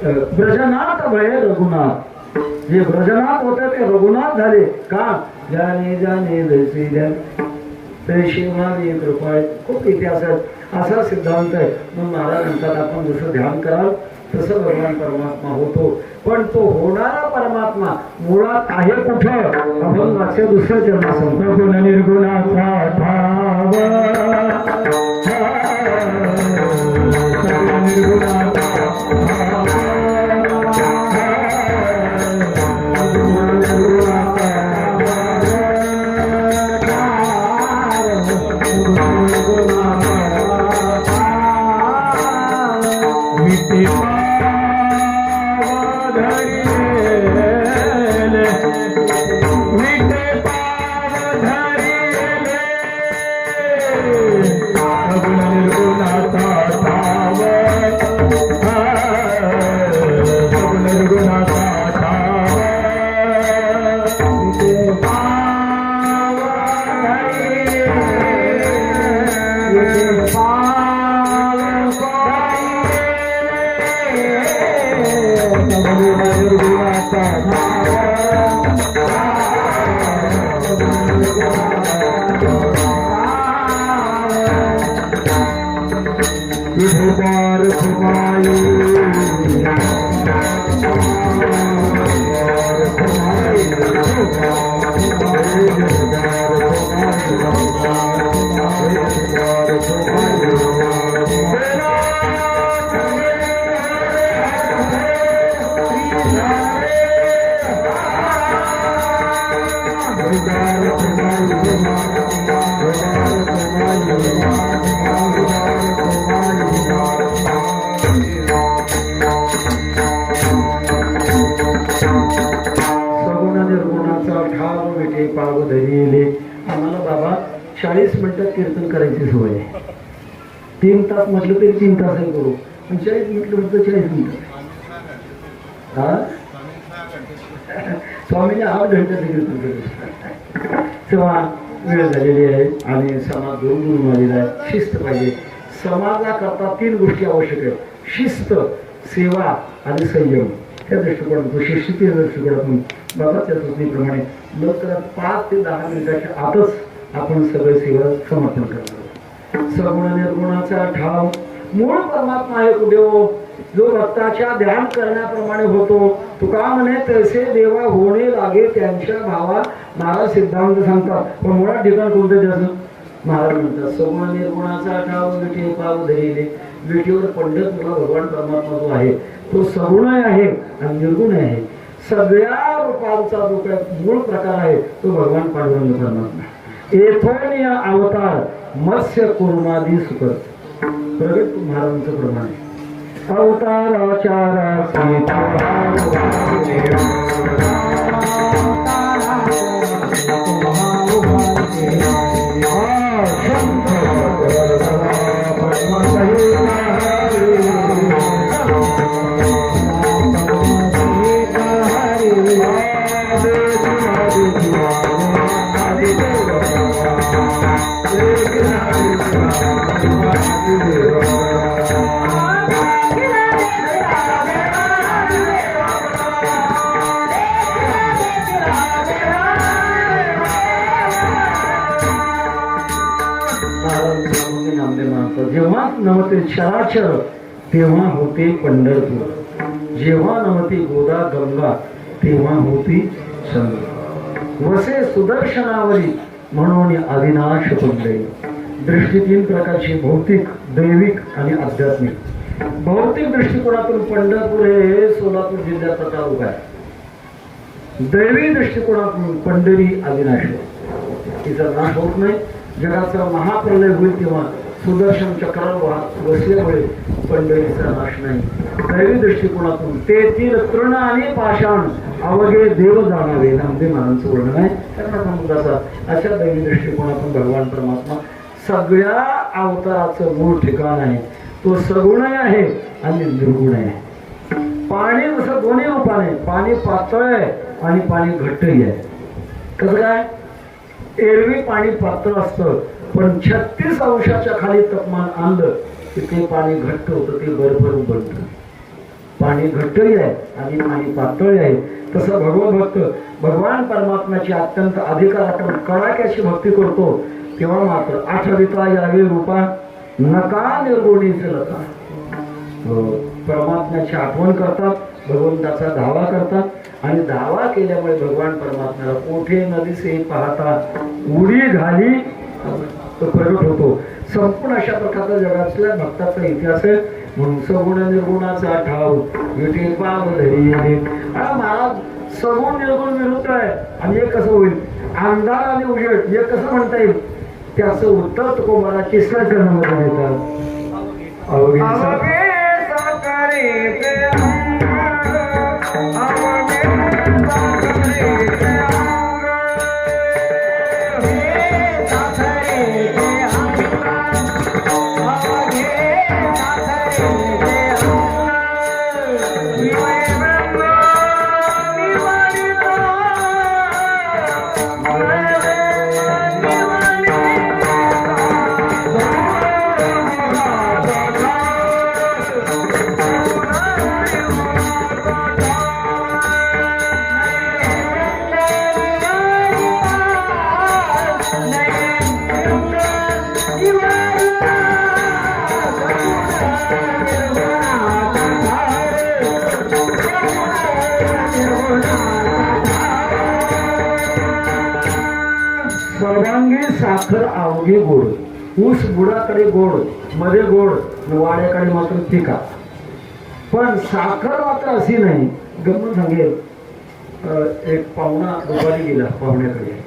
Speaker 4: ब्रजनाथ भय रघुनाथ. जे ब्रजनाथ होते ते रघुनाथ झाले का? जाने जाने जैसे तैसे वाली कृपा. खूप इतिहासात असा सिद्धांत आहे. मग महाराज म्हणतात आपण जसं ध्यान कराल तसं भगवान परमात्मा होतो. पण तो होणारा परमात्मा मुळात आहे कुठं? अभंगाच्या दुसऱ्या चरणात गुण निर्गुणाचा भाव आम्हाला बाबा 40 मिनिटात कीर्तन करायची सवय आहे. 3 तास म्हटलं तरी 3 तासही करू. 40 म्हटलं 40 मिनिटं. हा स्वामीने 8 घंट्याचं कीर्तन केलं. तेव्हा वेळ झालेली आहे आणि समाज दूर आलेला आहे. शिस्त पाहिजे. समाजाकरता 3 गोष्टी आवश्यक आहेत. शिस्त, सेवा आणि संयम. त्या दृष्टिकोनातून शिस्तीच्या दृष्टिकोनातून बाबाच्या सूचनेप्रमाणे लवकरात 5 ते 10 मिनिटाच्या आतच आपण सगळे सेवा समर्पण करतो. सगुण निर्गुणाचा ठाव मूळ परमात्मा आहे कुठे हो? जो भक्ताच्या ध्यान करण्याप्रमाणे होतो. तुका म्हणे तसे देवा होणे लागे त्यांच्या भावा. महाराज सिद्धांत सांगतात. पण मुळात ठिकाण कोणतं त्याचं? महाराज म्हणतात सगुण निर्गुणाचा ठाव विठी पाव धरिले. विठीवर पंढरपूरला भगवान परमात्मा जो आहे तो सगुण आहे आणि निर्गुण आहे. सगळ्या रूपांचा जो काही मूळ प्रकार आहे तो भगवान पांडुरंग परमात्मा. येथोन अवतार मत्स्य कुर्मादी सुकर. प्रगट महाराजांचं प्रमाण आहे. अवताराचारा जेव्हा नमते चराचर तेव्हा होते पंढरपूर. जेव्हा नमते गोदा गंगा तेव्हा होती संग. वसे सुदर्शनावरी म्हणून अविनाश पंढरी. दृष्टी 3 प्रकारची. भौतिक, दैविक आणि आध्यात्मिक. भौतिक दृष्टिकोनातून पंढरपूर हे सोलापूर जिल्ह्यात तालुका आहे. दैवी दृष्टिकोनातून पंढरी अविनाश. तिचा नाश होत नाही. जगाचा महाप्रलय होईल तेव्हा सुदर्शन चक्रावर बसल्यामुळे पंढरीचा नाश नाही. दैवी दृष्टिकोनातून तेथील तृण आणि पाषाण अवघे देव जाणावे नामदेव महाराजांचं वर्णन आहे कर्णसमुद्राचा. अशा दैवी दृष्टिकोनातून भगवान परमात्मा सगळ्या अवताराचं मूळ ठिकाण आहे. तो सगुण आहे आणि निर्गुण आहे. पाणी जसं दोन्ही रूपाने, पाणी पातळ आहे आणि पाणी घट्टही आहे. कसं काय? एरवी पाणी पातळ असतं, पण 36 अंशाच्या खाली तापमान आणलं की ते पाणी घट्ट होतं, ते बर्फरून बनतं. पाणी घट्टही आहे आणि पाणी पातळही आहे. तसं भगवत भक्त भगवान परमात्म्याची अत्यंत अधिकारातून कडाक्याची भक्ती करतो तेव्हा मात्र आठविता यावे रूपा नका निर्गुणीचे लता. परमात्म्याची आठवण करतात, भगवंताचा धावा करतात आणि धावा केल्यामुळे भगवान परमात्म्याला कोठे नदीसे पाहता उडी घाली तो प्रगट होतो. संपूर्ण अशा प्रकारचा जगातल्या भक्ताचा इतिहास आहे. म्हणून सगुण निर्गुणाचा ठाव विटे पाव धरी. महाराज सगुण निर्गुण विरुद्ध आहे आणि हे कसं होईल? अंधार आणि उजेड हे कसं म्हणता येईल? त्याचं उत्तर तुकोबाला तिसऱ्या चरणामध्ये देतात. सर्वांगी साखर अवघे गोड. ऊस बुडाकडे गोड, मध्ये गोड, वाड्याकडे मात्र फिका. पण साखर मात्र अशी नाही. गमन सांगेल, एक पाहुणा दुपारी गेला पाहुण्याकडे.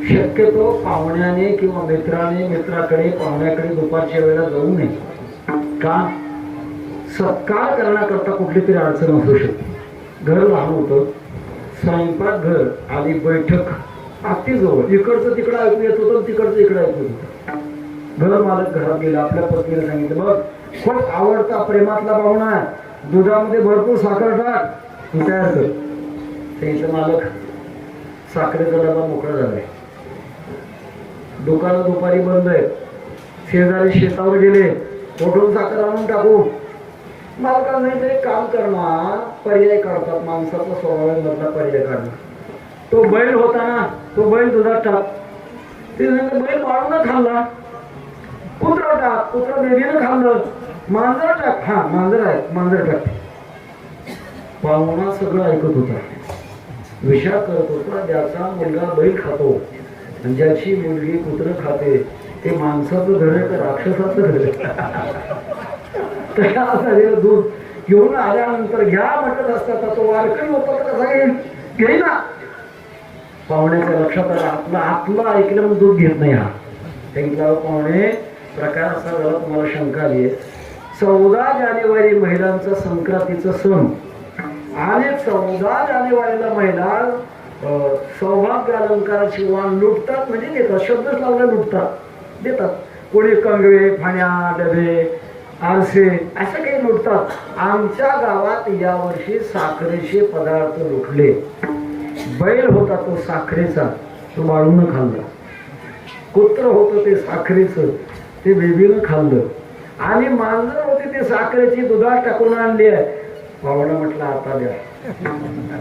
Speaker 4: शक्यतो पाहुण्याने किंवा मित्राकडे पाहुण्याकडे दुपारच्या वेळेला जाऊ नये. का? सत्कार करण्याकरता कुठली तरी अडचण असू शकते. घर लहान होतं, स्वयंपाक घर आली बैठक अगदी जवळ, इकडचं तिकडं ऐकू येत होतं, तिकडचं इकडं ऐकू येत होतं. घर मालक घरात गेला, आपल्या पत्नीला सांगितलं, बघ खूप आवडता प्रेमातला पाहुणा आहे, दुधामध्ये भरपूर साखर टाक, तू तयार कर. त्यांचं मालक साखरेचा डबा मोकळा झालाय. दुकानं दुपारी बंद आहेत. शेजारी शेतावर गेले, कुठून साखर आणून टाकू? मालकाने तरी काम करणार, पर्याय काढतात. माणसाचा स्वभावामधला पर्याय काढणार. तो बैल होता ना, तो बैल दुधात टाक. ते बैल वाळून खाल्ला. कुत्रा टाक, कुत्रा बेबीनं खाल्लं. मांजर टाक, हा मांजर आहे, मांजर टाक. पाहुणा सगळं ऐकत होता, विचार करत होता. ज्याचा मुलगा बैल खातो आणि ज्याची मुलगी कुत्र खाते, ते माणसाचं घर आहे का राक्षसाचं घर आहे? त्याला दूध घेऊन आल्यानंतर घ्या म्हटलं असतात, तो वारकरी होता तर कसा घेईल ना. पाहुण्याच्या लक्षात आलं, आतलं ऐकलं म्हणून दूध घेत नाही. हा सांगितलं, पाहुणे प्रकार असा झाला, तुम्हाला शंका आली आहे. 14 जानेवारी महिलांचा संक्रांतीचा सण आणि 14 जानेवारीला महिला सौभाग्य अलंकाराची वाण लुटतात, म्हणजे देतात. शब्दच लावला लुटतात, देतात. कोणी कंगवे, फाण्या, डबे, आरसे असं काही लुटतात. आमच्या गावात यावर्षी साखरेचे पदार्थ लुटले. बैल होता तो साखरेचा, तो वाळून खाल्ला. कुत्र होतं ते साखरेचं, ते बेबीनं खाल्लं. आणि मांजर होते ते साखरेची दुधात टाकून आणली आहे. पाहुणा म्हटलं, आता द्या,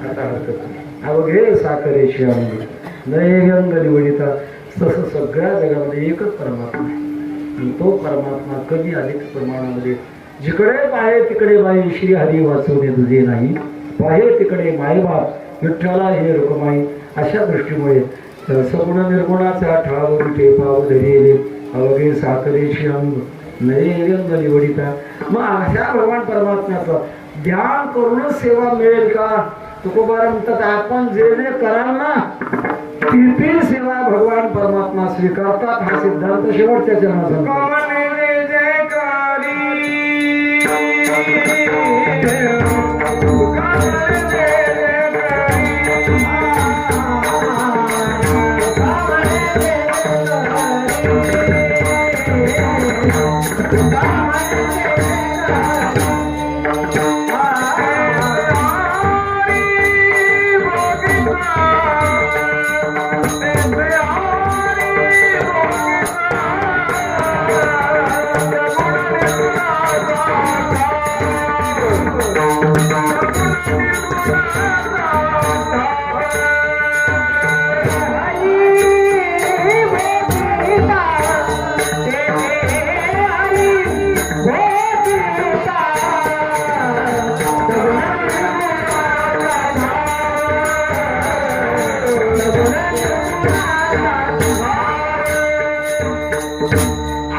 Speaker 4: आता हरकत. अवघे साखरेची अंग नयंग निवडिता. तसं सगळ्या जगामध्ये एकच परमात्मा आहे आणि तो परमात्मा कधी अधिक प्रमाणामध्ये जिकडे पाहे तिकडे बाई श्री हरी वाचवणे तुझे नाही, पाहे तिकडे मायबाप विठ्ठला हे रुक्माई. अशा दृष्टीमुळे सगुण निर्गुणाचा ठाव टेपाव धरिले अवघे साखरेची अंग नयंग निवडिता. मग अशा भगवान परमात्म्याचं ध्यान करूनच सेवा मिळेल का? तुकोबारा म्हणतात, आपण जे जे कराल ना ती सेवा भगवान परमात्मा स्वीकारतात. हा सिद्धांत शेवटच्या चरणात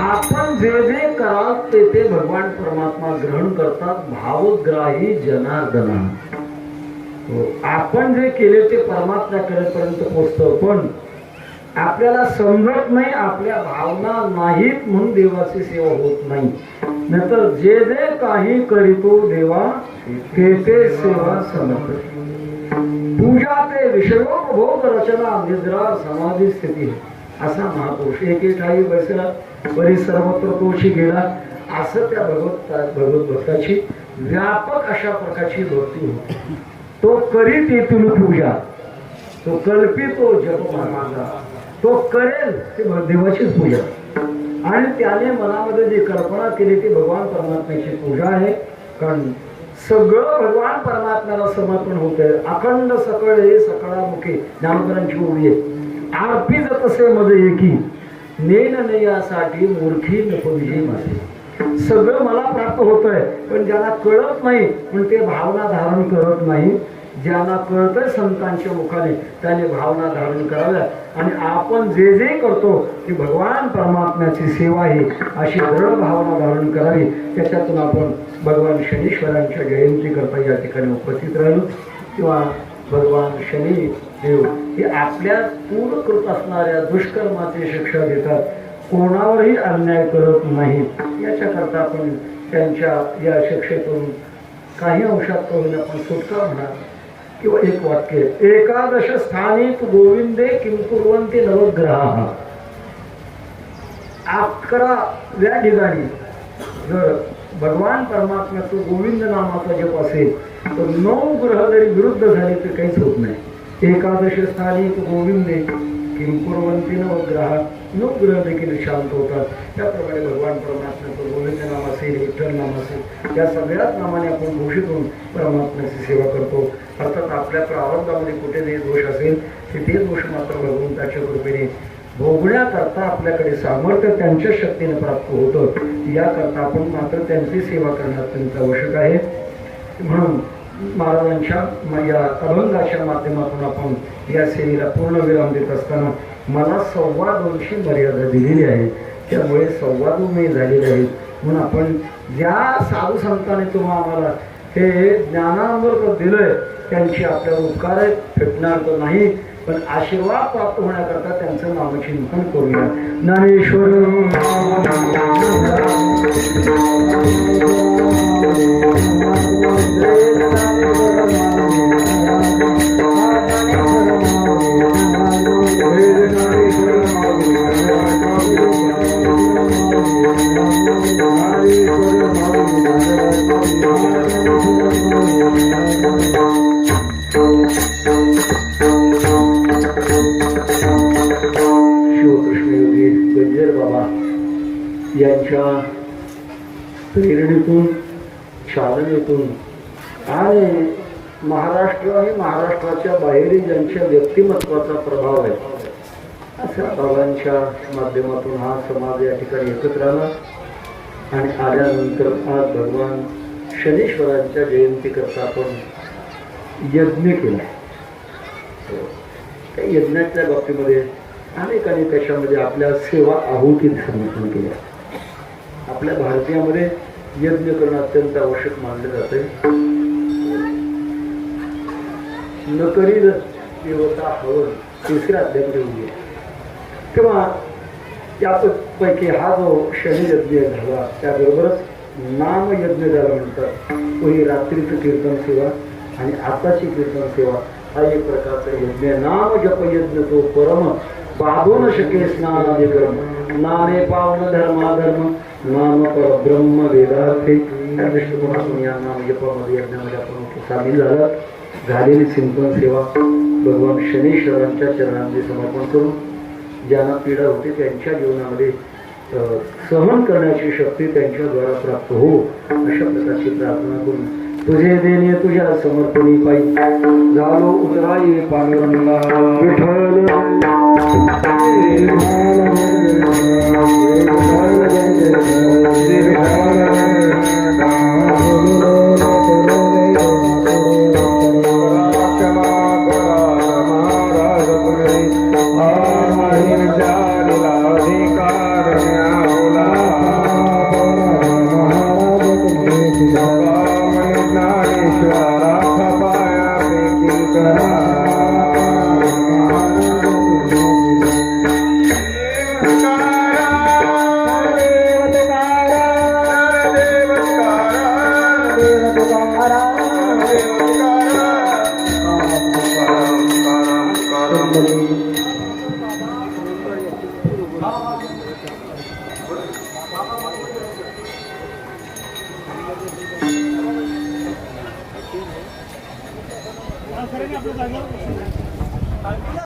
Speaker 4: आपण जे जे कराल ते ते भगवान परमात्मा ग्रहण करतात. भावग्राही जनार्दना. हो, आपण जे केले ते परमात्म्यापर्यंत पोचतं. पण आपल्याला समजत नाही, आपल्या भावना नाहीत म्हणून देवाची सेवा होत नाही. नंतर जे जे काही करीतो देवा ते ते सेवा समर्पित. पूजा ते विश्वोपभोग रचना निद्रा समाधी स्थिती असा महापुरुष एके ठाई बसला परी सर्वत्र तोशी गेला. असं त्या भगवत भक्ताची व्यापक अशा प्रकारची भक्ती होती. तो करीत येथून पूजा, तो कल्पितो जप माझा, तो करेल ते देवाचीच पूजा. आणि त्याने मनामध्ये जी कल्पना केली ती भगवान परमात्म्याची पूजा आहे. कारण सगळं भगवान परमात्म्याला समर्पण होते. अखंड सकळ हे सकळामुखी ज्ञानोबरांची ओळी आहे. आरती तसे मज एकी नेन नयासाठी मूर्खी नको विजय माझे. सगळं मला प्राप्त होतंय पण ज्यांना कळत नाही पण ते भावना धारण करत नाही. ज्यांना कळतंय संतांच्या मुखाने त्याने भावना धारण कराव्या. आणि आपण जे जे करतो ती भगवान परमात्म्याची सेवा आहे अशी दृढ भावना धारण करावी. त्याच्यातून आपण भगवान शनीश्वरांच्या जयंती करता या ठिकाणी उपस्थित राहिलो. किंवा भगवान शनी देव हे आपल्या पूर्ण करत असणाऱ्या दुष्कर्माची शिक्षा देतात. कोणावरही अन्याय करत नाहीत. याच्याकरता आपण त्यांच्या या शिक्षेतून काही अंशात करून आपण सुटका म्हणा. किंवा एक वाक्य एकादश स्थानी गोविंदे किम कुर्वन्ति नवग्रहाः. 11व्या ठिकाणी जर भगवान परमात्म्याचं गोविंद नामाचा जप असेल तर 9 ग्रह जरी विरुद्ध झाले तर काहीच होत नाही. एकादश स्थानी गोविंदे किम कुर्वन्ति नवग्रहाः. 9 ग्रह देखील शांत होतात. त्याप्रमाणे भगवान परमात्म्याचं गोविंद नाम असेल, विठ्ठल नाम असेल, या सगळ्याच नामाने आपण घोषित होऊन परमात्म्याची सेवा करतो. अर्थात आपल्या प्रारंभामध्ये कुठे जे दोष असेल ते दोष मात्र भगवंताच्या कृपेने भोगण्याकरता आपल्याकडे सामर्थ्य त्यांच्या शक्तीने प्राप्त होतं. याकरता आपण मात्र त्यांची सेवा करणं अत्यंत आवश्यक आहे. म्हणून महाराजांच्या या अभंगाच्या माध्यमातून आपण या सेवेला पूर्ण विराम देत असताना मला 2.25 मर्यादा दिलेली आहे. त्यामुळे 2.25 झालेले आहेत. म्हणून आपण ज्या साधू संतांनी तुम्हाला आम्हाला हे ज्ञानामृत दिलंय त्यांची आपल्याला उपकार आहे, फेटणार तर नाही पण आशीर्वाद प्राप्त होण्याकरता त्यांचं नामचिंतन करूया. ज्ञानेश्वर शिवकृष्णयोगी गंजेर बाबा यांच्या प्रेरणेतून चालनेतून आणि महाराष्ट्र आणि महाराष्ट्राच्या बाहेरील ज्यांच्या व्यक्तिमत्वाचा प्रभाव आहे अशा बाबांच्या माध्यमातून हा समाज या ठिकाणी एकत्र आला. आणि आल्यानंतर आज भगवान शनीश्वरांच्या जयंतीकरता आपण यज्ञ केला. त्या यज्ञाच्या बाबतीमध्ये अनेकांनी त्याच्यामध्ये आपल्या सेवा आहुती समर्पण केल्या. आपल्या भारतीयामध्ये यज्ञ करणं अत्यंत आवश्यक मानले जाते. न करील देवता हवन 3ऱ्या अध्यायामध्ये उभी आहे. तेव्हा त्यापैकी हा जो शनी यज्ञ झाला त्याबरोबरच नामयज्ञ ज्याला म्हणतात तो ही रात्रीचं कीर्तन सेवा आणि आताची कीर्तन सेवा हा एक प्रकारचा यज्ञ. नाम जप यज्ञ तो परम बाधून शके स्नानादि कर्म नामे पावन धर्माधर्म नाम पर ब्रह्म वेदार्थे. या दृष्टिकोनातून या नाम जपामध्ये यज्ञामध्ये आपण सामील झालेली चिंतन सेवा भगवान शनीश्वरांच्या चरणांमध्ये समर्पण करून ज्यांना पीडा होते त्यांच्या जीवनामध्ये सहन करण्याची शक्ती त्यांच्याद्वारा प्राप्त हो अशा प्रकारची प्रार्थना करून तुझे देणे तुझ्या समर्पणी पायी झालो उतराई पांडुरंगा विठ्ठल.